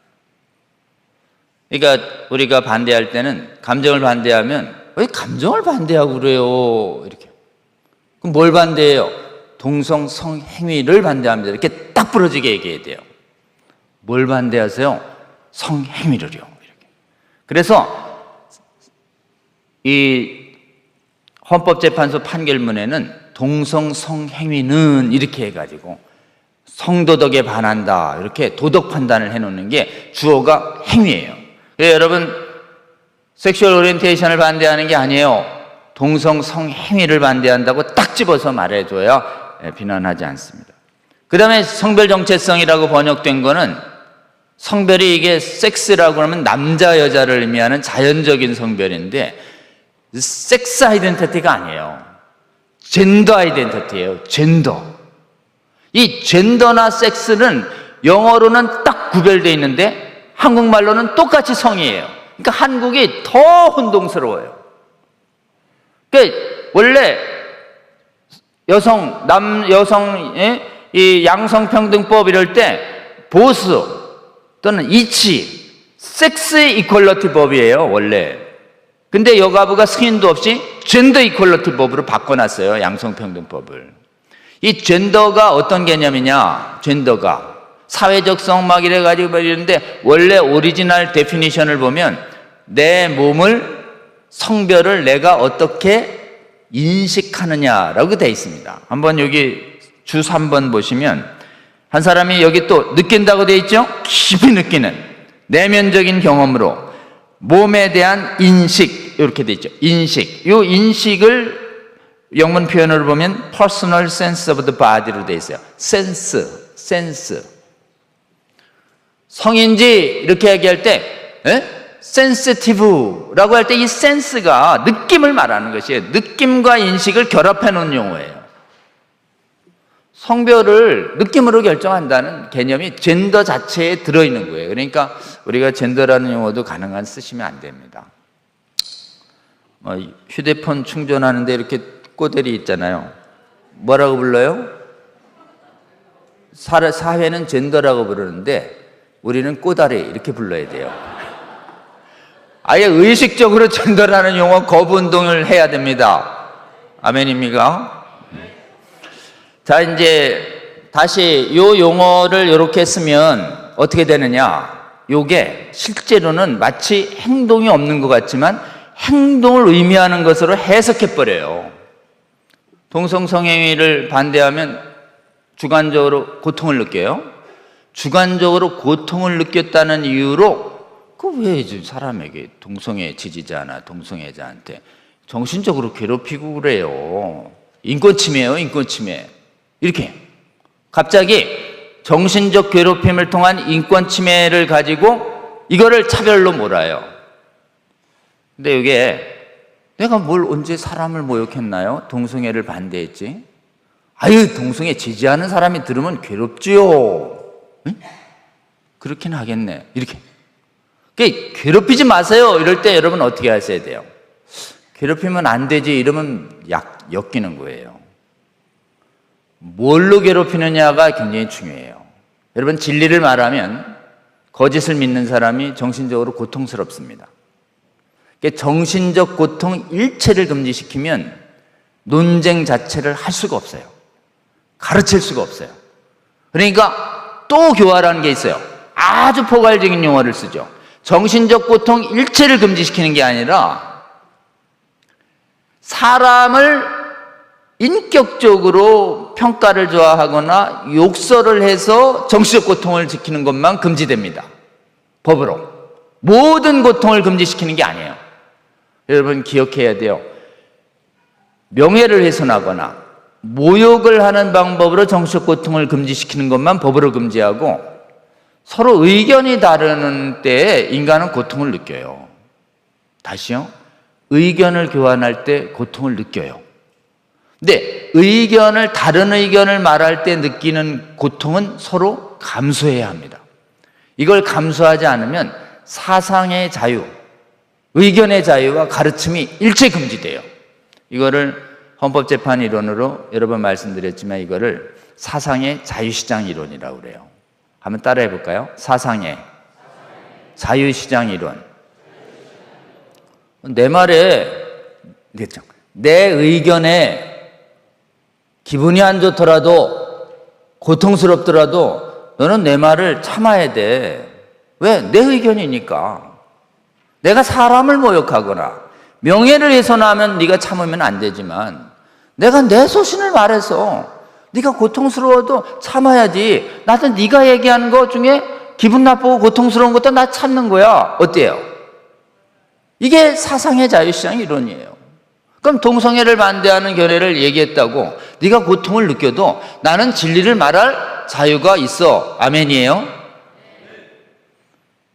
그러니까 우리가 반대할 때는 감정을 반대하면 왜 감정을 반대하고 그래요? 이렇게. 그럼 뭘 반대해요? 동성 성행위를 반대합니다. 이렇게 딱 부러지게 얘기해야 돼요. 뭘 반대하세요? 성행위를요. 이렇게. 그래서 이 헌법재판소 판결문에는 동성 성행위는 이렇게 해가지고 성도덕에 반한다. 이렇게 도덕 판단을 해놓는 게 주어가 행위예요. 여러분, 섹슈얼 오리엔테이션을 반대하는 게 아니에요. 동성 성행위를 반대한다고 딱 집어서 말해줘야 비난하지 않습니다. 그 다음에 성별 정체성이라고 번역된 거는 성별이 이게 섹스라고 하면 남자 여자를 의미하는 자연적인 성별인데 섹스 아이덴티티가 아니에요. 젠더 아이덴티티예요. 젠더. 이 젠더나 섹스는 영어로는 딱 구별되어 있는데 한국말로는 똑같이 성이에요. 그러니까 한국이 더 혼동스러워요. 그러니까 원래 이 양성평등법 이럴 때 보수 또는 이치, 섹스 이퀄러티 법이에요, 원래. 근데 여가부가 승인도 없이 젠더 이퀄러티 법으로 바꿔놨어요, 양성평등법을. 이 젠더가 어떤 개념이냐, 젠더가. 사회적성 막 이래가지고 이러는데 원래 오리지널 데피니션을 보면 내 몸을, 성별을 내가 어떻게 인식하느냐라고 되어 있습니다. 한번 여기 주 3번 보시면 한 사람이 여기 또 느낀다고 되어 있죠? 깊이 느끼는 내면적인 경험으로 몸에 대한 인식 이렇게 되어 있죠. 인식. 이 인식을 영문 표현으로 보면 personal sense of the body로 되어 있어요. sense. 성인지 이렇게 얘기할 때 sensitive라고 할 때 이 센스가 느낌을 말하는 것이에요. 느낌과 인식을 결합해 놓은 용어예요. 성별을 느낌으로 결정한다는 개념이 젠더 자체에 들어있는 거예요. 그러니까 우리가 젠더라는 용어도 가능한 쓰시면 안 됩니다. 휴대폰 충전하는데 이렇게 꼬들이 있잖아요. 뭐라고 불러요? 사회는 젠더라고 부르는데 우리는 꼬다리 이렇게 불러야 돼요. 아예 의식적으로 젠더라는 용어 거부 운동을 해야 됩니다. 아멘입니까? 자, 이제 다시 이 용어를 이렇게 쓰면 어떻게 되느냐? 요게 실제로는 마치 행동이 없는 것 같지만 행동을 의미하는 것으로 해석해버려요. 동성성행위를 반대하면 주관적으로 고통을 느껴요. 주관적으로 고통을 느꼈다는 이유로 왜 사람에게 동성애 지지자나 동성애자한테 정신적으로 괴롭히고 그래요. 인권침해예요, 인권침해. 이렇게 갑자기 정신적 괴롭힘을 통한 인권침해를 가지고 이거를 차별로 몰아요. 근데 이게 내가 뭘 언제 사람을 모욕했나요? 동성애를 반대했지? 아유, 동성애 지지하는 사람이 들으면 괴롭지요. 응? 그렇긴 하겠네. 이렇게. 그러니까 괴롭히지 마세요. 이럴 때 여러분 어떻게 하셔야 돼요? 괴롭히면 안 되지 이러면 엮이는 거예요. 뭘로 괴롭히느냐가 굉장히 중요해요. 여러분, 진리를 말하면 거짓을 믿는 사람이 정신적으로 고통스럽습니다. 그러니까 정신적 고통 일체를 금지시키면 논쟁 자체를 할 수가 없어요. 가르칠 수가 없어요. 그러니까 또 교화라는 게 있어요. 아주 포괄적인 용어를 쓰죠. 정신적 고통 일체를 금지시키는 게 아니라 사람을 인격적으로 평가를 좋아하거나 욕설을 해서 정신적 고통을 지키는 것만 금지됩니다. 법으로. 모든 고통을 금지시키는 게 아니에요. 여러분 기억해야 돼요. 명예를 훼손하거나 모욕을 하는 방법으로 정신적 고통을 금지시키는 것만 법으로 금지하고 서로 의견이 다르는 때에 인간은 고통을 느껴요. 다시요. 의견을 교환할 때 고통을 느껴요. 근데 다른 의견을 말할 때 느끼는 고통은 서로 감수해야 합니다. 이걸 감수하지 않으면 사상의 자유, 의견의 자유와 가르침이 일체 금지돼요. 이거를 헌법재판 이론으로 여러 번 말씀드렸지만 이거를 사상의 자유시장 이론이라고 그래요. 한번 따라해 볼까요? 사상의 자유시장 이론. 내 말에, 내 의견에 기분이 안 좋더라도 고통스럽더라도 너는 내 말을 참아야 돼. 왜? 내 의견이니까. 내가 사람을 모욕하거나 명예를 훼손하면 네가 참으면 안 되지만 내가 내 소신을 말해서 네가 고통스러워도 참아야지. 나도 네가 얘기하는 것 중에 기분 나쁘고 고통스러운 것도 나 참는 거야. 어때요? 이게 사상의 자유시장 이론이에요. 그럼 동성애를 반대하는 견해를 얘기했다고 네가 고통을 느껴도 나는 진리를 말할 자유가 있어. 아멘이에요?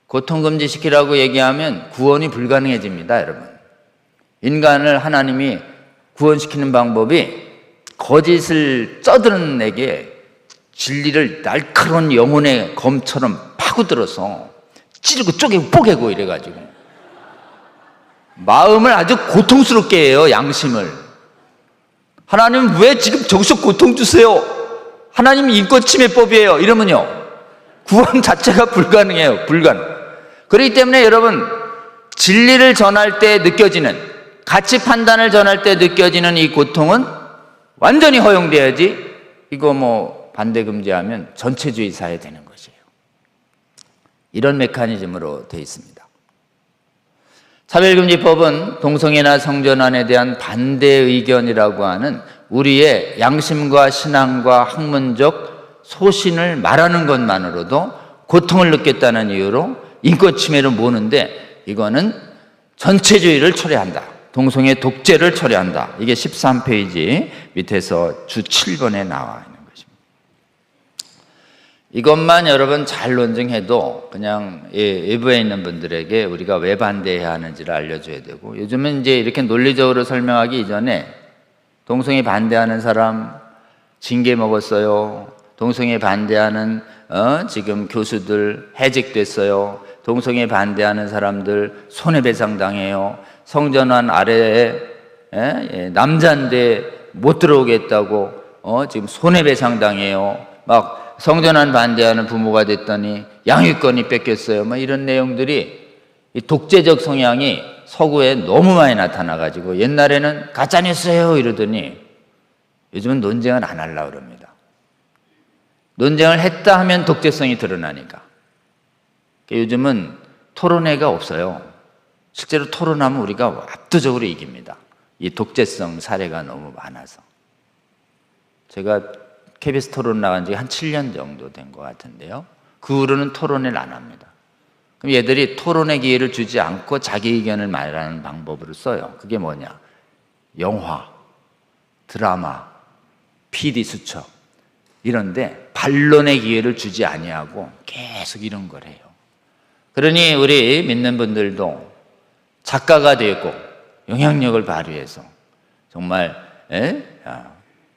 고통 금지시키라고 얘기하면 구원이 불가능해집니다, 여러분. 인간을 하나님이 구원시키는 방법이 거짓을 쩌드러내게 진리를 날카로운 영혼의 검처럼 파고들어서 찌르고 쪼개고 뽀개고 이래가지고 마음을 아주 고통스럽게 해요. 양심을. 하나님 왜 지금 저기서 고통 주세요? 하나님 인권침해법이에요. 이러면요 구원 자체가 불가능해요. 불가능. 그렇기 때문에 여러분, 진리를 전할 때 느껴지는, 가치 판단을 전할 때 느껴지는 이 고통은 완전히 허용돼야지 이거 뭐 반대 금지하면 전체주의 사회 되는 것이에요. 이런 메커니즘으로 되어 있습니다. 차별금지법은 동성애나 성전환에 대한 반대 의견이라고 하는 우리의 양심과 신앙과 학문적 소신을 말하는 것만으로도 고통을 느꼈다는 이유로 인권 침해를 모는데, 이거는 전체주의를 철회한다. 동성애 독재를 철회한다. 이게 13페이지 밑에서 주 7번에 나와 있는 것입니다. 이것만 여러분 잘 논증해도 그냥 외부에 있는 분들에게 우리가 왜 반대해야 하는지를 알려줘야 되고, 요즘은 이제 이렇게 논리적으로 설명하기 이전에 동성애 반대하는 사람 징계 먹었어요. 동성애 반대하는 지금 교수들 해직됐어요. 동성애 반대하는 사람들 손해배상 당해요. 성전환 아래에 남자인데 못 들어오겠다고 지금 손해배상 당해요. 막 성전환 반대하는 부모가 됐더니 양육권이 뺏겼어요. 막 이런 내용들이, 이 독재적 성향이 서구에 너무 많이 나타나가지고 옛날에는 가짜뉴스예요 이러더니 요즘은 논쟁을 안 하려고 그럽니다. 논쟁을 했다 하면 독재성이 드러나니까. 요즘은 토론회가 없어요. 실제로 토론하면 우리가 압도적으로 이깁니다. 이 독재성 사례가 너무 많아서. 제가 KBS 토론 나간 지 한 7년 정도 된 것 같은데요. 그 후로는 토론을 안 합니다. 그럼 얘들이 토론의 기회를 주지 않고 자기 의견을 말하는 방법으로 써요. 그게 뭐냐? 영화, 드라마, PD 수첩 이런데 반론의 기회를 주지 아니하고 계속 이런 걸 해요. 그러니 우리 믿는 분들도 작가가 되고 영향력을 발휘해서 정말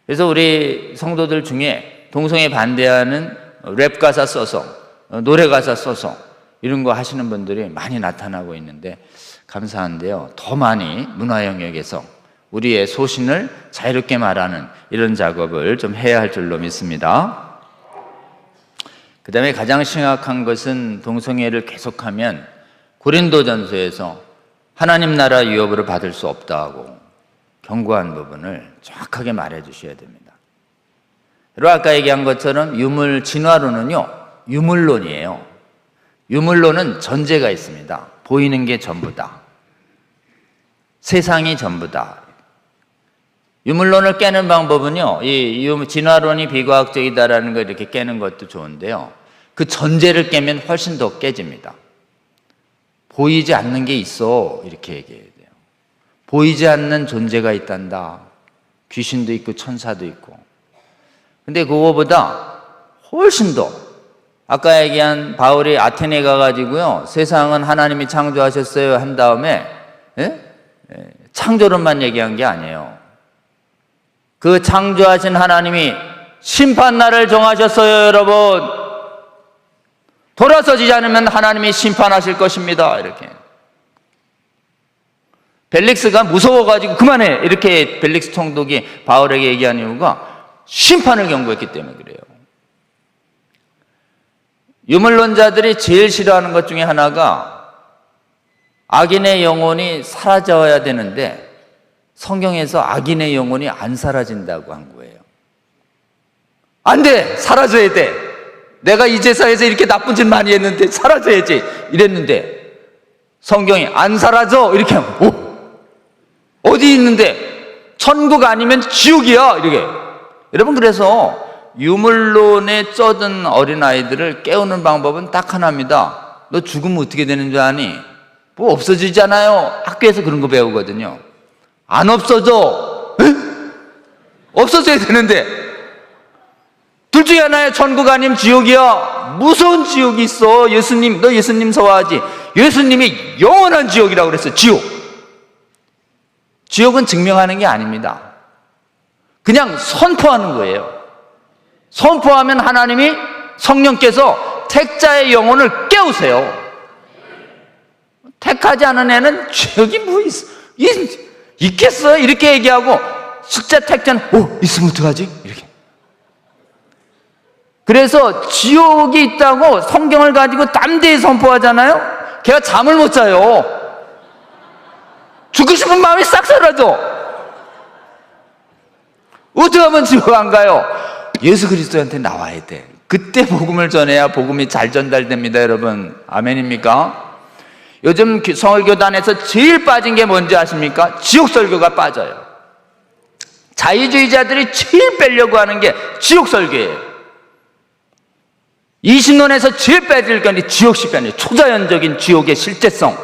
그래서 우리 성도들 중에 동성애 반대하는 랩 가사 써서 노래 가사 써서 이런 거 하시는 분들이 많이 나타나고 있는데 감사한데요. 더 많이 문화 영역에서 우리의 소신을 자유롭게 말하는 이런 작업을 좀 해야 할 줄로 믿습니다. 그 다음에 가장 심각한 것은 동성애를 계속하면 고린도전서에서 하나님 나라 위협을 받을 수 없다고 경고한 부분을 정확하게 말해 주셔야 됩니다. 여러분 아까 얘기한 것처럼 유물 진화론은요, 유물론이에요. 유물론은 전제가 있습니다. 보이는 게 전부다. 세상이 전부다. 유물론을 깨는 방법은요, 이 진화론이 비과학적이다라는 걸 이렇게 깨는 것도 좋은데요, 그 전제를 깨면 훨씬 더 깨집니다. 보이지 않는 게 있어 이렇게 얘기해야 돼요. 보이지 않는 존재가 있단다. 귀신도 있고 천사도 있고. 근데 그거보다 훨씬 더 아까 얘기한 바울이 아테네 가가지고요, 세상은 하나님이 창조하셨어요 한 다음에 창조론만 얘기한 게 아니에요. 그 창조하신 하나님이 심판날을 정하셨어요. 여러분 돌아서지 않으면 하나님이 심판하실 것입니다. 이렇게 벨릭스가 무서워가지고 그만해 이렇게 벨릭스 총독이 바울에게 얘기한 이유가 심판을 경고했기 때문에 그래요. 유물론자들이 제일 싫어하는 것 중에 하나가 악인의 영혼이 사라져야 되는데 성경에서 악인의 영혼이 안 사라진다고 한 거예요. 안 돼! 사라져야 돼! 내가 이 제사에서 이렇게 나쁜 짓 많이 했는데 사라져야지! 이랬는데 성경이 안 사라져! 이렇게 하면 어디 있는데? 천국 아니면 지옥이야! 이렇게 여러분, 그래서 유물론에 쩌든 어린아이들을 깨우는 방법은 딱 하나입니다. 너 죽으면 어떻게 되는 줄 아니? 뭐 없어지잖아요. 학교에서 그런 거 배우거든요. 안 없어져. 에? 없어져야 되는데 둘 중에 하나야. 천국 아니면 지옥이야. 무서운 지옥이 있어. 예수님, 너 예수님 서화하지? 예수님이 영원한 지옥이라고 그랬어요. 지옥은 증명하는 게 아닙니다. 그냥 선포하는 거예요. 선포하면 하나님이, 성령께서 택자의 영혼을 깨우세요. 택하지 않은 애는 지옥이 뭐 있겠어요? 이렇게 얘기하고, 실제 택자는 있으면 어떡하지? 이렇게. 그래서 지옥이 있다고 성경을 가지고 담대히 선포하잖아요. 걔가 잠을 못 자요. 죽고 싶은 마음이 싹 사라져. 어떻게 하면 지옥 안 가요? 예수 그리스도한테 나와야 돼. 그때 복음을 전해야 복음이 잘 전달됩니다, 여러분. 아멘입니까? 요즘 서울교단에서 제일 빠진 게 뭔지 아십니까? 지옥 설교가 빠져요. 자유주의자들이 제일 빼려고 하는 게 지옥 설교예요. 이 신론에서 제일 빼질 건 지옥식 변이에요. 초자연적인 지옥의 실제성.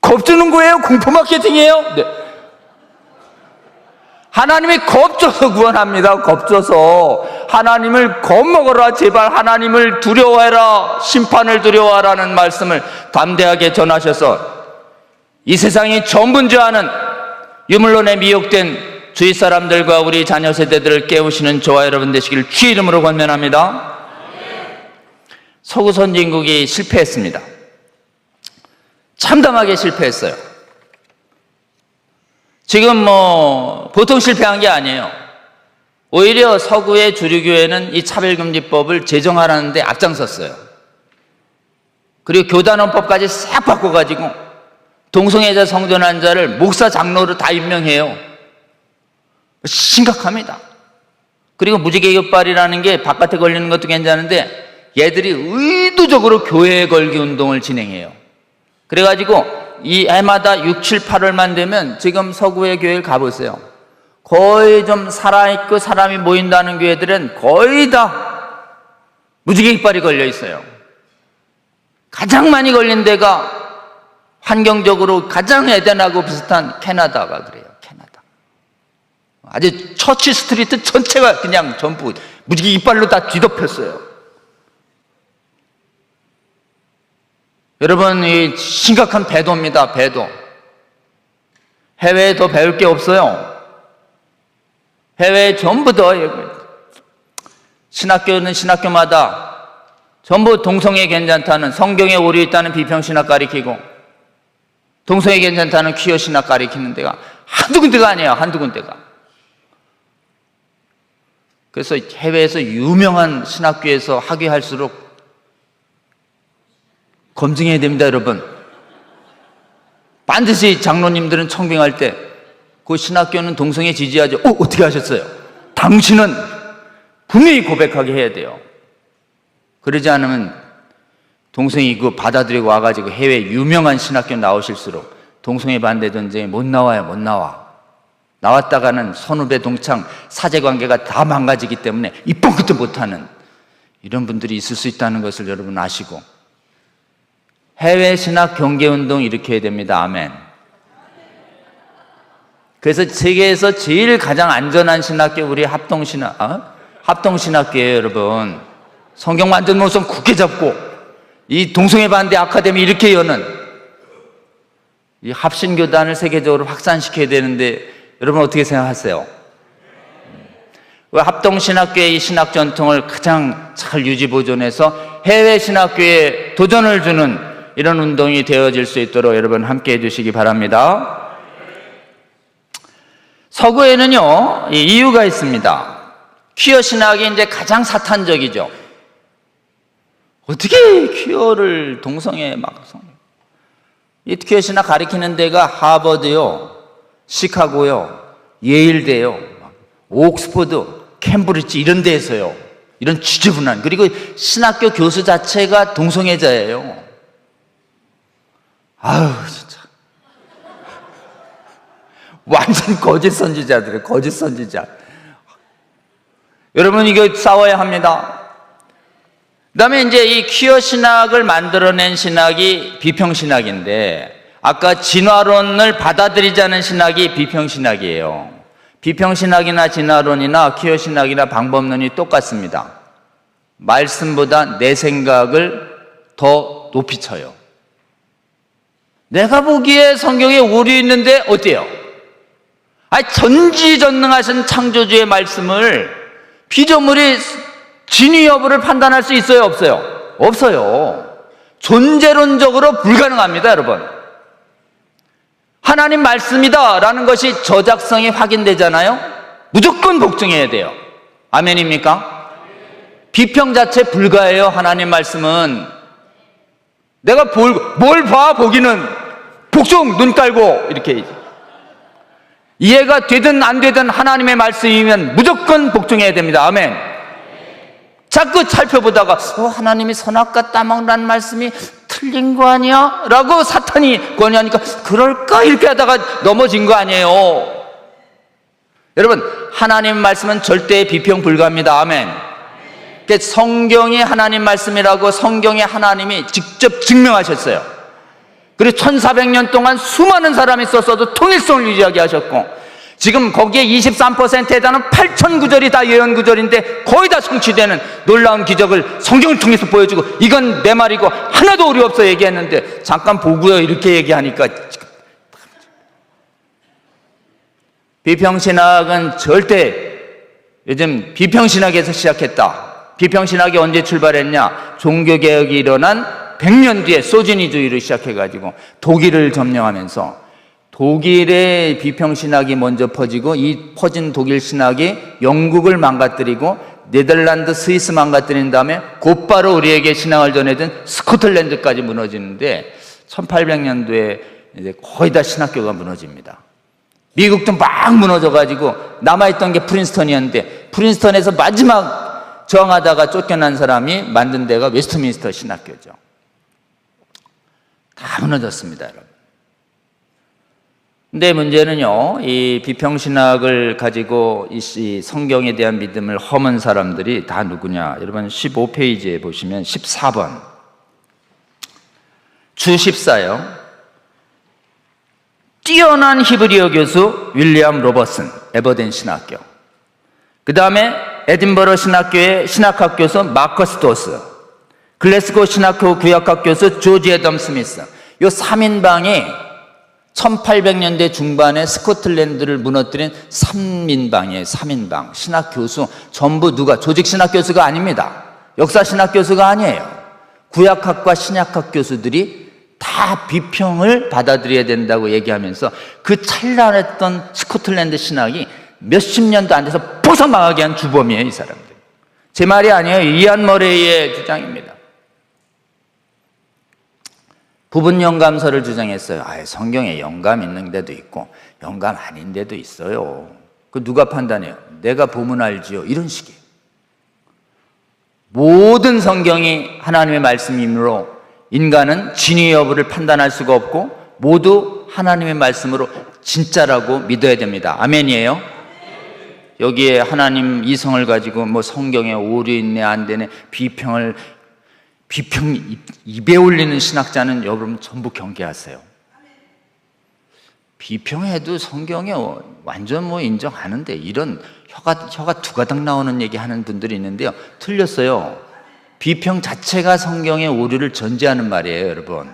겁주는 거예요? 공포 마케팅이에요? 네. 하나님이 겁줘서 구원합니다. 겁줘서. 하나님을 겁먹어라. 제발 하나님을 두려워해라. 심판을 두려워하라는 말씀을 담대하게 전하셔서 이 세상이 전부인 줄 아는 유물론에 미혹된 주위 사람들과 우리 자녀 세대들을 깨우시는 저와 여러분 되시기를 주의 이름으로 권면합니다. 서구 선진국이 실패했습니다. 참담하게 실패했어요. 지금 보통 실패한 게 아니에요. 오히려 서구의 주류교회는 이 차별금지법을 제정하라는데 앞장섰어요. 그리고 교단원법까지 싹 바꿔가지고 동성애자 성전환자를 목사 장로로 다 임명해요. 심각합니다. 그리고 무지개급발이라는 게 바깥에 걸리는 것도 괜찮은데 얘들이 의도적으로 교회에 걸기 운동을 진행해요. 그래가지고 이 해마다 6, 7, 8월만 되면 지금 서구의 교회를 가보세요. 거의 좀 살아있고 사람이 모인다는 교회들은 거의 다 무지개급발이 걸려 있어요. 가장 많이 걸린 데가 환경적으로 가장 에덴하고 비슷한 캐나다가 그래요. 캐나다. 아주 처치 스트리트 전체가 그냥 전부 무지개급발로 다 뒤덮였어요. 여러분, 이 심각한 배도입니다. 배도. 해외에 더 배울 게 없어요. 해외에 전부 더 신학교는 신학교마다 전부 동성애 괜찮다는, 성경에 오류 있다는 비평신학 가리키고 동성애 괜찮다는 퀴어 신학 가리키는 데가 한두 군데가 아니에요. 한두 군데가. 그래서 해외에서 유명한 신학교에서 학위할수록 검증해야 됩니다, 여러분. 반드시 장로님들은 청빙할 때 그 신학교는 동성애 지지하죠. 어떻게 하셨어요? 당신은 분명히 고백하게 해야 돼요. 그러지 않으면 동성애 그 받아들이고 와가지고 해외 유명한 신학교 나오실수록 동성애 반대 전쟁에 못 나와요. 못 나와. 나왔다가는 선후배 동창 사제관계가 다 망가지기 때문에 이쁜 것도 못하는 이런 분들이 있을 수 있다는 것을 여러분 아시고, 해외 신학 경계운동 일으켜야 됩니다. 아멘. 그래서 세계에서 제일 가장 안전한 신학교 우리 합동신학교예요, 여러분. 성경 완전 모성 굳게 잡고 이 동성애 반대 아카데미 이렇게 여는 이 합신교단을 세계적으로 확산시켜야 되는데 여러분 어떻게 생각하세요? 합동신학교의 이 신학 전통을 가장 잘 유지 보존해서 해외 신학교에 도전을 주는 이런 운동이 되어질 수 있도록 여러분 함께 해주시기 바랍니다. 서구에는요, 이유가 있습니다. 퀴어 신학이 이제 가장 사탄적이죠. 어떻게 퀴어를 동성애 이 퀴어 신학 가리키는 데가 하버드요, 시카고요, 예일대요, 옥스퍼드, 캠브리지 이런 데에서요. 이런 지저분한, 그리고 신학교 교수 자체가 동성애자예요. 아유, 진짜. 완전 거짓 선지자들이에요. 거짓 선지자. 여러분, 이거 싸워야 합니다. 그 다음에 이제 이 퀴어 신학을 만들어낸 신학이 비평신학인데, 아까 진화론을 받아들이지 않은 신학이 비평신학이에요. 비평신학이나 진화론이나 퀴어 신학이나 방법론이 똑같습니다. 말씀보다 내 생각을 더 높이 쳐요. 내가 보기에 성경에 오류 있는데 어때요? 전지전능하신 창조주의 말씀을 피조물이 진위 여부를 판단할 수 있어요, 없어요? 없어요. 존재론적으로 불가능합니다, 여러분. 하나님 말씀이다 라는 것이 저작성이 확인되잖아요. 무조건 복종해야 돼요. 아멘입니까? 비평 자체 불가해요. 하나님 말씀은 내가 뭘 봐, 보기는 복종 눈 깔고 이렇게 이해가 되든 안 되든 하나님의 말씀이면 무조건 복종해야 됩니다. 아멘. 자꾸 살펴보다가 하나님이 선악과 따먹으라는 말씀이 틀린 거 아니야? 라고 사탄이 권유하니까 그럴까? 이렇게 하다가 넘어진 거 아니에요. 여러분, 하나님 말씀은 절대 비평 불가합니다. 아멘. 성경이 하나님 말씀이라고 성경에 하나님이 직접 증명하셨어요. 그리고 1400년 동안 수많은 사람이 썼어도 통일성을 유지하게 하셨고, 지금 거기에 23%에 해당하는 8000구절이 다 예언구절인데 거의 다 성취되는 놀라운 기적을 성경을 통해서 보여주고, 이건 내 말이고 하나도 오류 없어 얘기했는데 잠깐 보고요 이렇게 얘기하니까, 비평신학은 절대, 요즘 비평신학에서 시작했다. 비평신학이 언제 출발했냐? 종교개혁이 일어난 100년 뒤에 소진이주의를 시작해가지고 독일을 점령하면서 독일의 비평신학이 먼저 퍼지고, 이 퍼진 독일 신학이 영국을 망가뜨리고 네덜란드, 스위스 망가뜨린 다음에 곧바로 우리에게 신앙을 전해준 스코틀랜드까지 무너지는데, 1800년도에 이제 거의 다 신학교가 무너집니다. 미국도 막 무너져가지고 남아있던 게 프린스턴이었는데, 프린스턴에서 마지막 저항하다가 쫓겨난 사람이 만든 데가 웨스트민스터 신학교죠. 다 무너졌습니다, 여러분. 근데 문제는요, 이 비평신학을 가지고 이 성경에 대한 믿음을 허문 사람들이 다 누구냐? 여러분 15페이지에 보시면 14번 주14요. 뛰어난 히브리어 교수 윌리엄 로버슨, 에버덴 신학교. 그 다음에 에딘버러 신학교의 신학학 교수 마커스 도스, 글래스고 신학교 구약학 교수 조지 애덤 스미스. 이 3인방이 1800년대 중반에 스코틀랜드를 무너뜨린 3인방이에요. 3인방 신학 교수 전부 누가? 조직 신학 교수가 아닙니다. 역사 신학 교수가 아니에요. 구약학과 신약학 교수들이 다 비평을 받아들여야 된다고 얘기하면서 그 찬란했던 스코틀랜드 신학이 몇십 년도 안 돼서 포성망하게 한 주범이에요, 이 사람들. 제 말이 아니에요. 이안 머레이의 주장입니다. 부분 영감서를 주장했어요. 성경에 영감 있는 데도 있고 영감 아닌 데도 있어요. 그 누가 판단해요? 내가 보면 알지요. 이런 식이에요. 모든 성경이 하나님의 말씀이므로 인간은 진위 여부를 판단할 수가 없고 모두 하나님의 말씀으로 진짜라고 믿어야 됩니다. 아멘이에요? 여기에 하나님 이성을 가지고 뭐 성경에 오류 있네 안 되네 비평 입에 올리는 신학자는 여러분 전부 경계하세요. 비평해도 성경에 완전 뭐 인정하는데 이런 혀가 두 가닥 나오는 얘기 하는 분들이 있는데요, 틀렸어요. 비평 자체가 성경의 오류를 전제하는 말이에요, 여러분.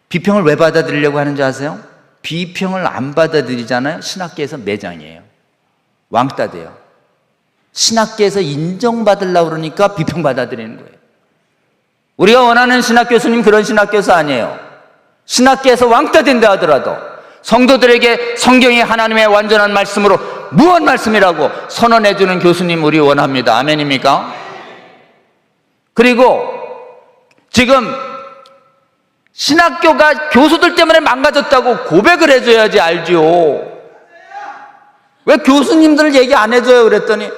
비평을 왜 받아들이려고 하는지 아세요? 비평을 안 받아들이잖아요. 신학계에서 매장이에요. 왕따 돼요. 신학계에서 인정받으려고 그러니까 비평 받아들이는 거예요. 우리가 원하는 신학 교수님 그런 신학 교수 아니에요. 신학계에서 왕따 된다 하더라도 성도들에게 성경이 하나님의 완전한 말씀으로 무한 말씀이라고 선언해주는 교수님 우리 원합니다. 아멘입니까? 그리고 지금 신학교가 교수들 때문에 망가졌다고 고백을 해줘야지 알지요. 왜 교수님들 얘기 안 해줘요? 그랬더니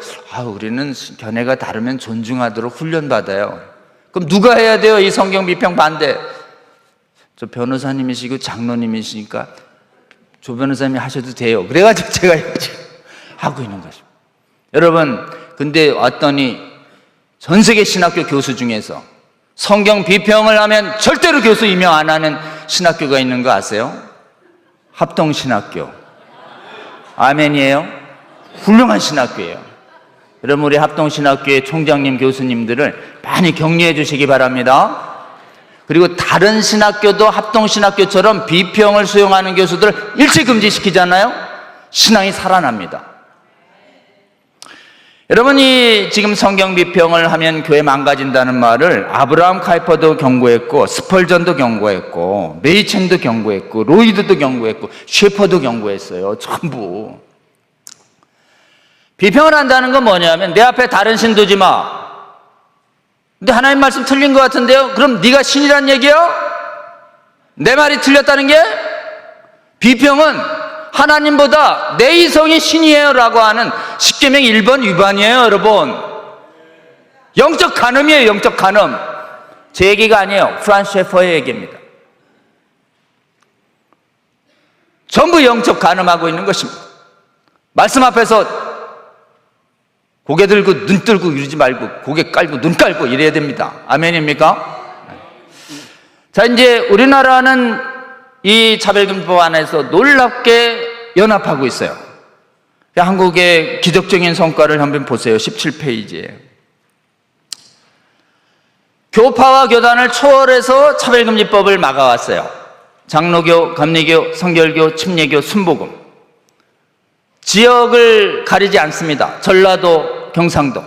우리는 견해가 다르면 존중하도록 훈련받아요. 그럼 누가 해야 돼요? 이 성경 비평 반대. 저 변호사님이시고 장로님이시니까 조 변호사님이 하셔도 돼요. 그래가지고 제가 하고 있는 것입니다. 여러분, 근데 왔더니 전 세계 신학교 교수 중에서 성경 비평을 하면 절대로 교수 임명 안 하는 신학교가 있는 거 아세요? 합동신학교. 아멘이에요? 훌륭한 신학교예요. 여러분, 우리 합동신학교의 총장님 교수님들을 많이 격려해 주시기 바랍니다. 그리고 다른 신학교도 합동신학교처럼 비평을 수용하는 교수들을 일체 금지시키잖아요? 신앙이 살아납니다. 여러분이 지금 성경 비평을 하면 교회 망가진다는 말을 아브라함 카이퍼도 경고했고, 스펄전도 경고했고, 메이첸도 경고했고, 로이드도 경고했고, 셰퍼도 경고했어요. 전부. 비평을 한다는 건 뭐냐면 내 앞에 다른 신 두지 마. 근데 하나님 말씀 틀린 것 같은데요? 그럼 네가 신이란 얘기요? 내 말이 틀렸다는 게? 비평은 하나님보다 내 이성이 신이에요 라고 하는 십계명 1번 위반이에요, 여러분. 영적 간음이에요, 영적 간음. 제 얘기가 아니에요. 프란스 셰퍼의 얘기입니다. 전부 영적 간음하고 있는 것입니다. 말씀 앞에서 고개 들고 눈 들고 이러지 말고 고개 깔고 눈 깔고 이래야 됩니다. 아멘입니까? 자, 이제 우리나라는 이 차별금지법 안에서 놀랍게 연합하고 있어요. 한국의 기적적인 성과를 한번 보세요. 17페이지에. 교파와 교단을 초월해서 차별금지법을 막아왔어요. 장로교, 감리교, 성결교, 침례교, 순복음. 지역을 가리지 않습니다. 전라도, 경상도,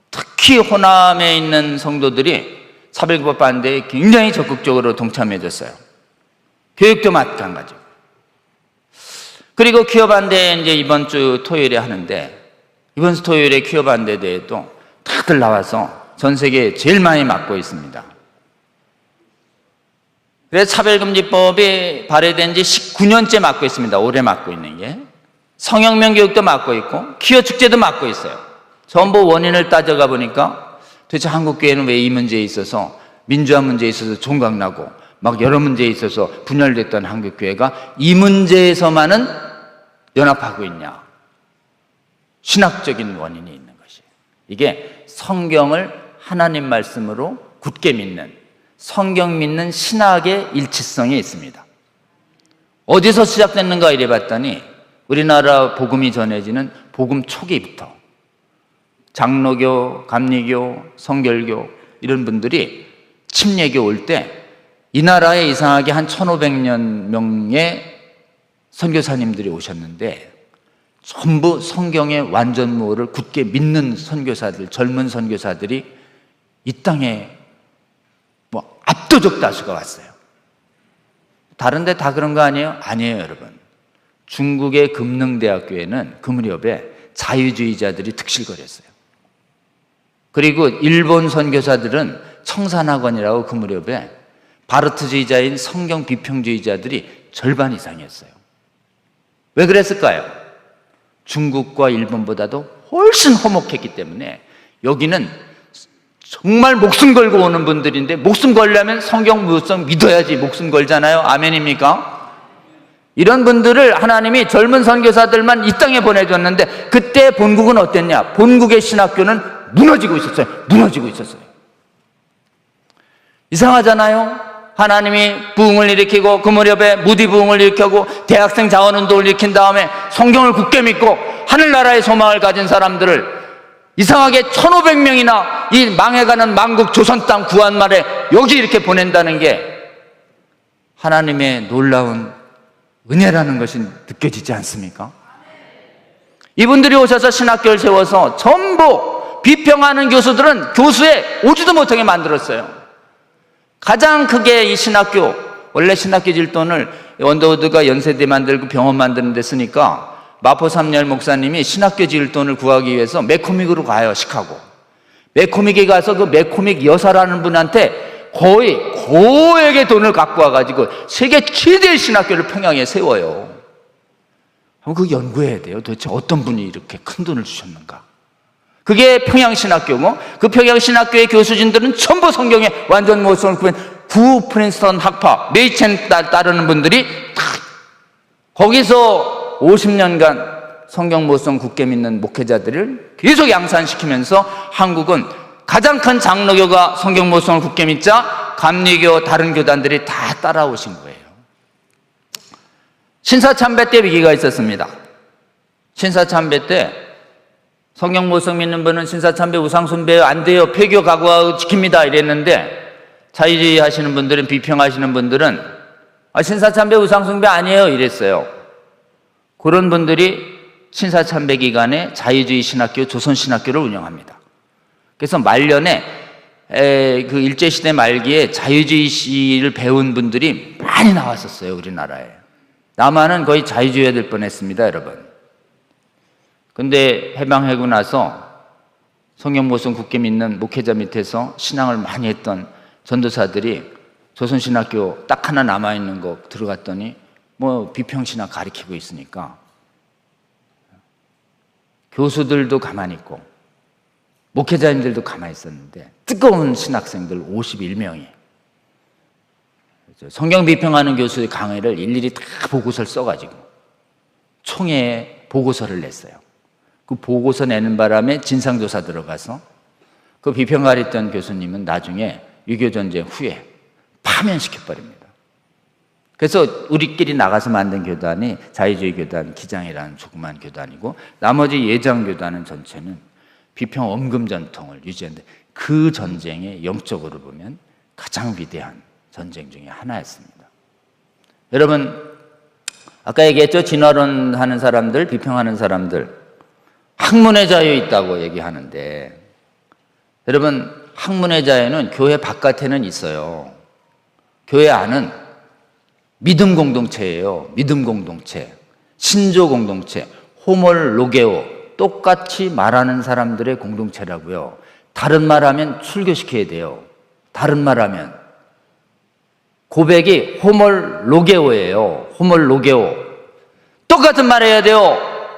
특히 호남에 있는 성도들이 차별금지법 반대에 굉장히 적극적으로 동참해줬어요. 교육도 마찬가지고. 그리고 퀴어 반대 이제 이번 주 토요일에 하는데, 이번 주 토요일에 퀴어 반대 대회도 다들 나와서 전 세계에 제일 많이 맡고 있습니다. 그래서 차별금지법이 발의된 지 19년째 맡고 있습니다. 올해 맡고 있는 게. 성혁명 교육도 맡고 있고 퀴어 축제도 맡고 있어요. 전부 원인을 따져가 보니까 도대체 한국교회는 왜 이 문제에 있어서, 민주화 문제에 있어서 총각나고 막 여러 문제에 있어서 분열됐던 한국교회가 이 문제에서만은 연합하고 있냐. 신학적인 원인이 있는 것이에요. 이게 성경을 하나님 말씀으로 굳게 믿는, 성경 믿는 신학의 일치성이 있습니다. 어디서 시작됐는가 이래 봤더니 우리나라 복음이 전해지는 복음 초기부터 장로교, 감리교, 성결교 이런 분들이 침례교 올 때 이 나라에 이상하게 한 1500년 명의 선교사님들이 오셨는데 전부 성경의 완전무를 굳게 믿는 선교사들, 젊은 선교사들이 이 땅에 압도적 다수가 왔어요. 다른 데 다 그런 거 아니에요? 아니에요, 여러분. 중국의 금능대학교에는 그 무렵에 자유주의자들이 득실거렸어요. 그리고 일본 선교사들은 청산학원이라고 그 무렵에 바르트주의자인 성경 비평주의자들이 절반 이상이었어요. 왜 그랬을까요? 중국과 일본보다도 훨씬 허목했기 때문에 여기는 정말 목숨 걸고 오는 분들인데, 목숨 걸려면 성경 무성 믿어야지 목숨 걸잖아요. 아멘입니까? 이런 분들을 하나님이 젊은 선교사들만 이 땅에 보내줬는데 그때 본국은 어땠냐? 본국의 신학교는 무너지고 있었어요. 무너지고 있었어요. 이상하잖아요. 하나님이 부흥을 일으키고 그 무렵에 무디 부흥을 일으키고 대학생 자원운동을 일으킨 다음에 성경을 굳게 믿고 하늘나라의 소망을 가진 사람들을 이상하게 1500명이나 이 망해가는 만국 조선 땅 구한 말에 여기 이렇게 보낸다는 게 하나님의 놀라운 은혜라는 것이 느껴지지 않습니까? 이분들이 오셔서 신학교를 세워서 전부 비평하는 교수들은 교수에 오지도 못하게 만들었어요. 가장 크게 이 신학교, 원래 신학교 질 돈을 원더우드가 연세대 만들고 병원 만드는 데 쓰니까 마포 삼열 목사님이 신학교 지을 돈을 구하기 위해서 맥코믹으로 가요, 시카고. 맥코믹에 가서 그 맥코믹 여사라는 분한테 거의 고액의 돈을 갖고 와가지고 세계 최대의 신학교를 평양에 세워요. 그럼 그 연구해야 돼요. 도대체 어떤 분이 이렇게 큰 돈을 주셨는가? 그게 평양신학교고, 그 평양신학교의 교수진들은 전부 성경에 완전 모성을 구한 구 프린스턴 학파, 메이첸 따르는 분들이 다 거기서 50년간 성경 모성 굳게 믿는 목회자들을 계속 양산시키면서 한국은 가장 큰 장로교가 성경 모성을 굳게 믿자 감리교 다른 교단들이 다 따라오신 거예요. 신사참배 때 위기가 있었습니다. 신사참배 때 성경 모성 믿는 분은 신사참배 우상숭배 안 돼요, 폐교 각오하고 지킵니다 이랬는데, 자유주의 하시는 분들은, 비평하시는 분들은 신사참배 우상숭배 아니에요 이랬어요. 그런 분들이 신사참배 기간에 자유주의 신학교, 조선신학교를 운영합니다. 그래서 말년에 그 일제시대 말기에 자유주의를 배운 분들이 많이 나왔었어요. 우리나라에. 남한은 거의 자유주의가 될 뻔했습니다, 여러분. 근데 해방하고 나서 성경 모성 굳게 믿는 목회자 밑에서 신앙을 많이 했던 전도사들이 조선신학교 딱 하나 남아있는 거 들어갔더니 뭐 비평신학 가르치고 있으니까 교수들도 가만히 있고 목회자님들도 가만히 있었는데 뜨거운 신학생들 51명이 성경 비평하는 교수의 강의를 일일이 다 보고서를 써가지고 총회에 보고서를 냈어요. 그 보고서 내는 바람에 진상조사 들어가서 그 비평 가르쳤던 교수님은 나중에 6.25 전쟁 후에 파면시켜버립니다. 그래서 우리끼리 나가서 만든 교단이 자유주의 교단 기장이라는 조그만 교단이고, 나머지 예장 교단은 전체는 비평 엄금 전통을 유지했는데, 그 전쟁의 영적으로 보면 가장 위대한 전쟁 중에 하나였습니다. 여러분, 아까 얘기했죠? 진화론 하는 사람들, 비평하는 사람들, 학문의 자유 있다고 얘기하는데, 여러분, 학문의 자유는 교회 바깥에는 있어요. 교회 안은 믿음 공동체예요. 믿음 공동체, 신조 공동체, 호몰로게오, 똑같이 말하는 사람들의 공동체라고요. 다른 말하면 출교시켜야 돼요. 다른 말하면 고백이 호몰로게오예요. 호몰로게오. 똑같은 말 해야 돼요.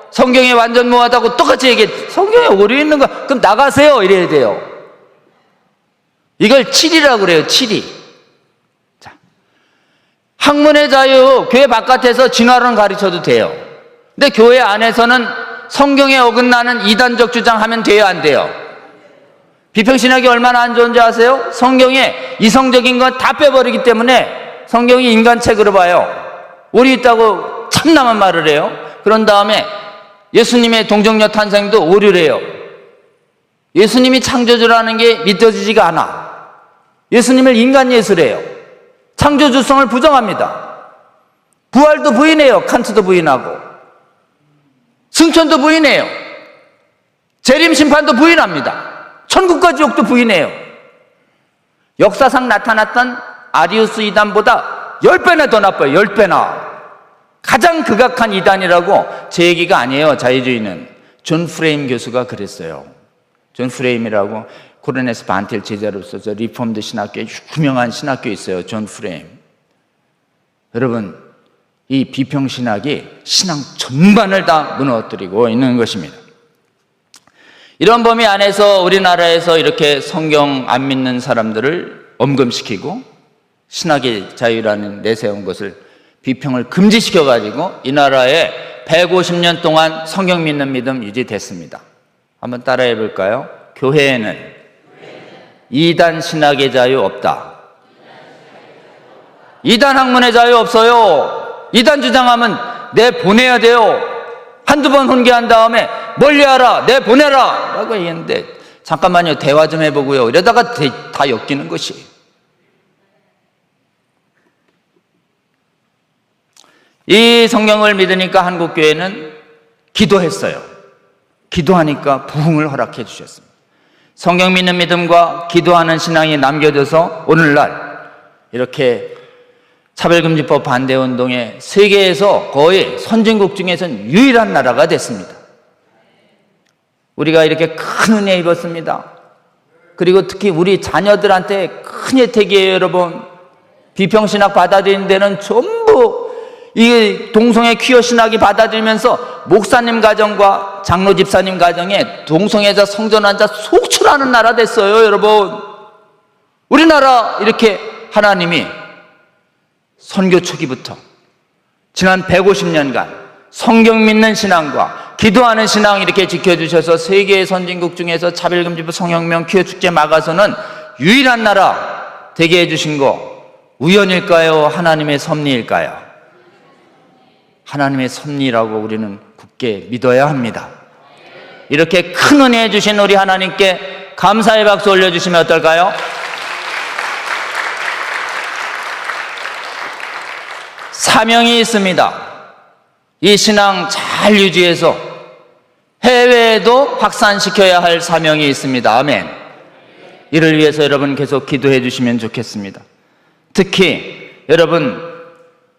성경에 완전 무하다고 똑같이 얘기해. 성경에 오류 있는 거 그럼 나가세요 이래야 돼요. 이걸 칠이라고 그래요. 칠이. 자, 학문의 자유, 교회 바깥에서 진화론 가르쳐도 돼요. 근데 교회 안에서는 성경에 어긋나는 이단적 주장하면 돼요, 안 돼요? 비평신학이 얼마나 안 좋은지 아세요? 성경에 이성적인 건 다 빼버리기 때문에 성경이 인간책으로 봐요. 오류 있다고 참남한 말을 해요. 그런 다음에 예수님의 동정녀 탄생도 오류래요. 예수님이 창조주라는 게 믿어지지가 않아. 예수님을 인간 예수래요. 창조주성을 부정합니다. 부활도 부인해요. 칸트도 부인하고 승천도 부인해요. 재림 심판도 부인합니다. 천국과 지옥도 부인해요. 역사상 나타났던 아리우스 이단보다 10배나 더 나빠요. 10배나. 가장 극악한 이단이라고 제 얘기가 아니에요. 자유주의는 존 프레임 교수가 그랬어요. 존 프레임이라고 코르네스 반텔 제자로서 리폼드 신학교에 유명한 신학교 있어요. 존 프레임. 여러분, 이 비평신학이 신앙 전반을 다 무너뜨리고 있는 것입니다. 이런 범위 안에서 우리나라에서 이렇게 성경 안 믿는 사람들을 엄금시키고 신학의 자유라는 내세운 것을 비평을 금지시켜가지고 이 나라에 150년 동안 성경 믿는 믿음 유지됐습니다. 한번 따라해 볼까요? 교회에는 이단 신학의 자유 없다. 이단 학문의 자유 없어요. 이단 주장하면 내보내야 돼요. 한두 번 훈계한 다음에 멀리하라, 내보내라 라고 얘기했는데, 잠깐만요, 대화 좀 해보고요. 이러다가 다 엮이는 것이. 이 성경을 믿으니까 한국교회는 기도했어요. 기도하니까 부흥을 허락해 주셨습니다. 성경 믿는 믿음과 기도하는 신앙이 남겨져서 오늘날 이렇게 차별금지법 반대운동에 세계에서 거의 선진국 중에서는 유일한 나라가 됐습니다. 우리가 이렇게 큰 은혜 입었습니다. 그리고 특히 우리 자녀들한테 큰 혜택이에요, 여러분. 비평신학 받아들이는 데는 전부 이 동성애 퀴어 신학이 받아들이면서 목사님 가정과 장로 집사님 가정에 동성애자 성전환자 속출하는 나라 됐어요, 여러분. 우리나라 이렇게 하나님이 선교 초기부터 지난 150년간 성경 믿는 신앙과 기도하는 신앙 이렇게 지켜주셔서 세계의 선진국 중에서 차별금지법 성혁명 기후축제 막아서는 유일한 나라 되게 해주신 거 우연일까요? 하나님의 섭리일까요? 하나님의 섭리라고 우리는 굳게 믿어야 합니다. 이렇게 큰 은혜 주신 우리 하나님께 감사의 박수 올려주시면 어떨까요? 사명이 있습니다. 이 신앙 잘 유지해서 해외에도 확산시켜야 할 사명이 있습니다. 아멘. 이를 위해서 여러분 계속 기도해 주시면 좋겠습니다. 특히 여러분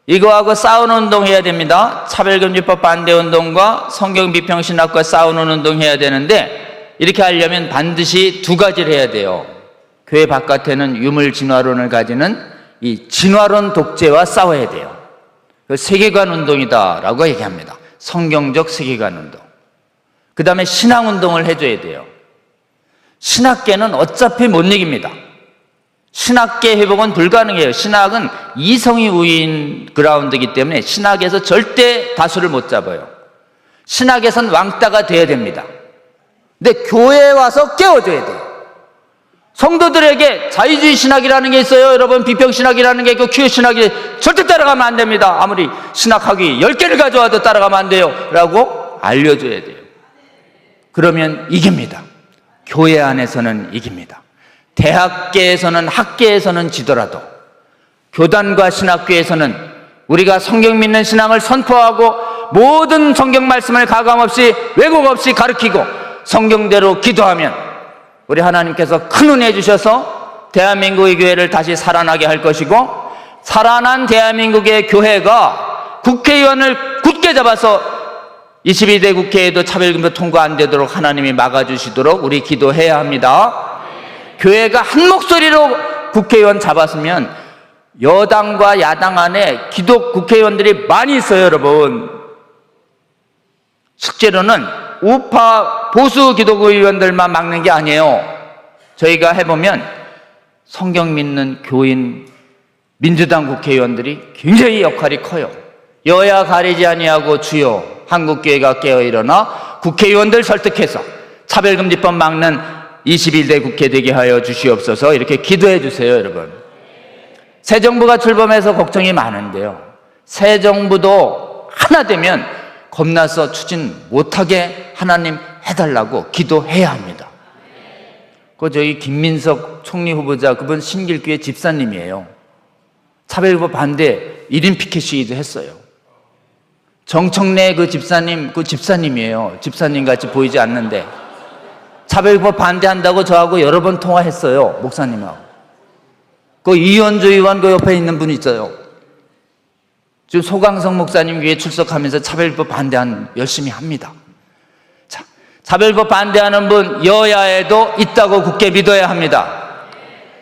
이거하고 싸우는 운동 해야 됩니다. 차별금지법 반대 운동과 성경 비평 신학과 싸우는 운동 해야 되는데 이렇게 하려면 반드시 두 가지를 해야 돼요. 교회 바깥에는 유물 진화론을 가지는 이 진화론 독재와 싸워야 돼요. 그 세계관 운동이다라고 얘기합니다. 성경적 세계관 운동. 그 다음에 신앙 운동을 해줘야 돼요. 신학계는 어차피 못 이깁니다. 신학계 회복은 불가능해요. 신학은 이성이 우위인 그라운드이기 때문에 신학에서 절대 다수를 못 잡아요. 신학에선 왕따가 돼야 됩니다. 근데 교회에 와서 깨워줘야 돼요. 성도들에게 자유주의 신학이라는 게 있어요. 여러분 비평신학이라는 게 있고 큐어신학이 절대 따라가면 안 됩니다. 아무리 신학학위 10개를 가져와도 따라가면 안 돼요 라고 알려줘야 돼요. 그러면 이깁니다. 교회 안에서는 이깁니다. 대학계에서는 학계에서는 지더라도 교단과 신학교에서는 우리가 성경 믿는 신앙을 선포하고 모든 성경 말씀을 가감없이 왜곡 없이 가르치고 성경대로 기도하면 우리 하나님께서 큰 은혜 주셔서 대한민국의 교회를 다시 살아나게 할 것이고 살아난 대한민국의 교회가 국회의원을 굳게 잡아서 22대 국회에도 차별금지 통과 안 되도록 하나님이 막아주시도록 우리 기도해야 합니다. 교회가 한 목소리로 국회의원 잡았으면 여당과 야당 안에 기독 국회의원들이 많이 있어요. 여러분 실제로는 우파 보수 기독의원들만 막는 게 아니에요. 저희가 해보면 성경 믿는 교인 민주당 국회의원들이 굉장히 역할이 커요. 여야 가리지 아니하고 주여 한국교회가 깨어일어나 국회의원들 설득해서 차별금지법 막는 21대 국회 되게 하여 주시옵소서. 이렇게 기도해 주세요. 여러분 새 정부가 출범해서 걱정이 많은데요, 새 정부도 하나 되면 겁나서 추진 못하게 하나님 해달라고 기도해야 합니다. 저희 김민석 총리 후보자 그분 신길교회 집사님이에요. 차별법 반대 1인 피켓 시위도 했어요. 정청래 그 집사님 그 집사님이에요. 집사님 같이 보이지 않는데 차별법 반대한다고 저하고 여러 번 통화했어요. 목사님하고. 그 이현주 의원 그 옆에 있는 분 있어요. 지금 소강성 목사님 교회 출석하면서 차별법 열심히 합니다. 자, 차별법 반대하는 분 여야에도 있다고 굳게 믿어야 합니다.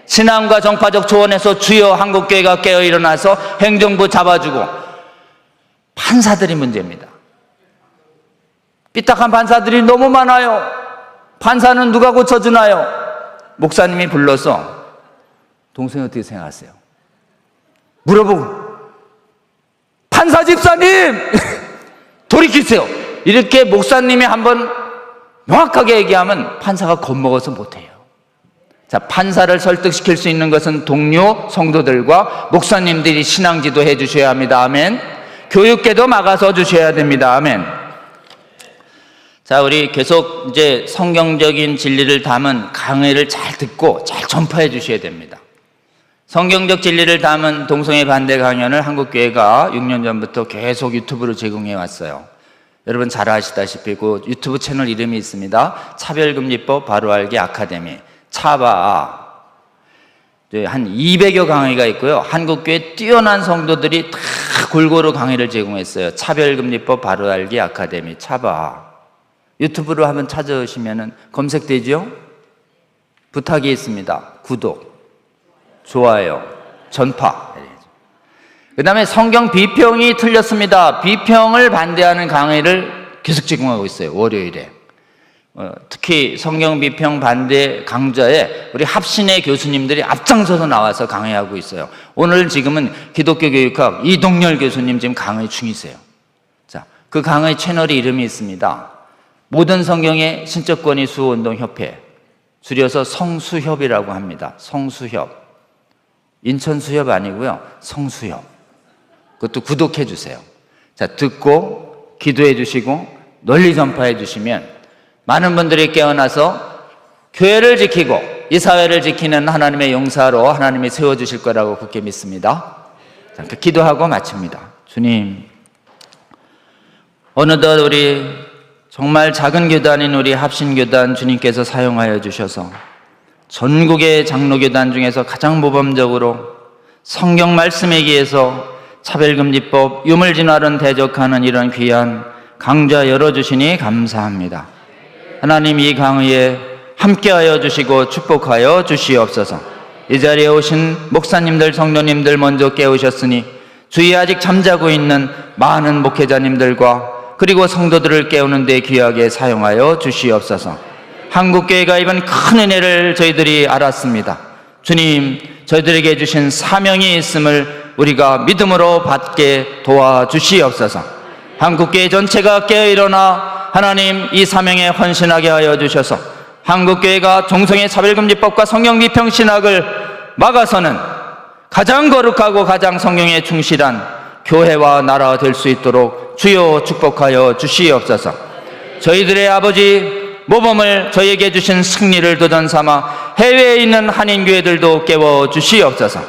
신앙과 정파적 조언에서 주여 한국교회가 깨어 일어나서 행정부 잡아주고, 판사들이 문제입니다. 삐딱한 판사들이 너무 많아요. 판사는 누가 고쳐주나요? 목사님이 불러서 동생이 어떻게 생각하세요? 물어보고 판사 집사님 돌이키세요. 이렇게 목사님이 한번 명확하게 얘기하면 판사가 겁먹어서 못해요. 자, 판사를 설득시킬 수 있는 것은 동료 성도들과 목사님들이 신앙지도 해주셔야 합니다. 아멘. 교육계도 막아서 주셔야 됩니다. 아멘. 자, 우리 계속 이제 성경적인 진리를 담은 강의를 잘 듣고 잘 전파해 주셔야 됩니다. 성경적 진리를 담은 동성애 반대 강연을 한국교회가 6년 전부터 계속 유튜브로 제공해 왔어요. 여러분 잘 아시다시피 그 유튜브 채널 이름이 있습니다. 차별금지법 바로알기 아카데미, 차바. 한 200여 강의가 있고요. 한국교회 뛰어난 성도들이 다 골고루 강의를 제공했어요. 차별금지법 바로알기 아카데미, 차바. 유튜브로 한번 찾아오시면 검색되죠? 부탁이 있습니다. 구독, 좋아요, 전파. 그 다음에 성경 비평이 틀렸습니다. 비평을 반대하는 강의를 계속 제공하고 있어요. 월요일에. 특히 성경 비평 반대 강좌에 우리 합신의 교수님들이 앞장서서 나와서 강의하고 있어요. 오늘 지금은 기독교 교육학 이동열 교수님 지금 강의 중이세요. 자, 그 강의 채널의 이름이 있습니다. 모든 성경의 신적권위 수호운동협회, 줄여서 성수협이라고 합니다. 성수협. 인천수협 아니고요, 성수협. 그것도 구독해 주세요. 자, 듣고 기도해 주시고 널리 전파해 주시면 많은 분들이 깨어나서 교회를 지키고 이 사회를 지키는 하나님의 용사로 하나님이 세워주실 거라고 굳게 믿습니다. 자, 기도하고 마칩니다. 주님, 어느덧 우리 정말 작은 교단인 우리 합신교단 주님께서 사용하여 주셔서 전국의 장로교단 중에서 가장 모범적으로 성경 말씀에 의해서 차별금지법, 유물진화론 대적하는 이런 귀한 강좌 열어주시니 감사합니다. 하나님, 이 강의에 함께하여 주시고 축복하여 주시옵소서. 이 자리에 오신 목사님들, 성도님들 먼저 깨우셨으니 주위에 아직 잠자고 있는 많은 목회자님들과 그리고 성도들을 깨우는 데 귀하게 사용하여 주시옵소서. 한국교회가 입은 큰 은혜를 저희들이 알았습니다. 주님, 저희들에게 주신 사명이 있음을 우리가 믿음으로 받게 도와주시옵소서. 한국교회 전체가 깨어일어나 하나님 이 사명에 헌신하게 하여 주셔서 한국교회가 종성의 차별금지법과 성경비평신학을 막아서는 가장 거룩하고 가장 성경에 충실한 교회와 나라가 될 수 있도록 주여 축복하여 주시옵소서. 저희들의 아버지 모범을 저희에게 주신 승리를 도전 삼아 해외에 있는 한인교회들도 깨워 주시옵소서.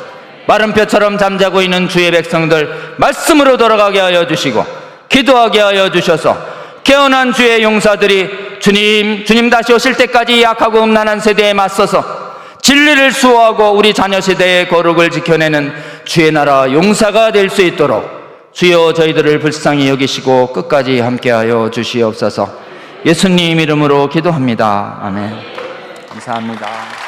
마른 뼈처럼 잠자고 있는 주의 백성들 말씀으로 돌아가게 하여 주시고 기도하게 하여 주셔서 깨어난 주의 용사들이 주님 다시 오실 때까지 약하고 음란한 세대에 맞서서 진리를 수호하고 우리 자녀 세대의 거룩을 지켜내는 주의 나라 용사가 될 수 있도록 주여 저희들을 불쌍히 여기시고 끝까지 함께하여 주시옵소서. 예수님 이름으로 기도합니다. 아멘. 감사합니다.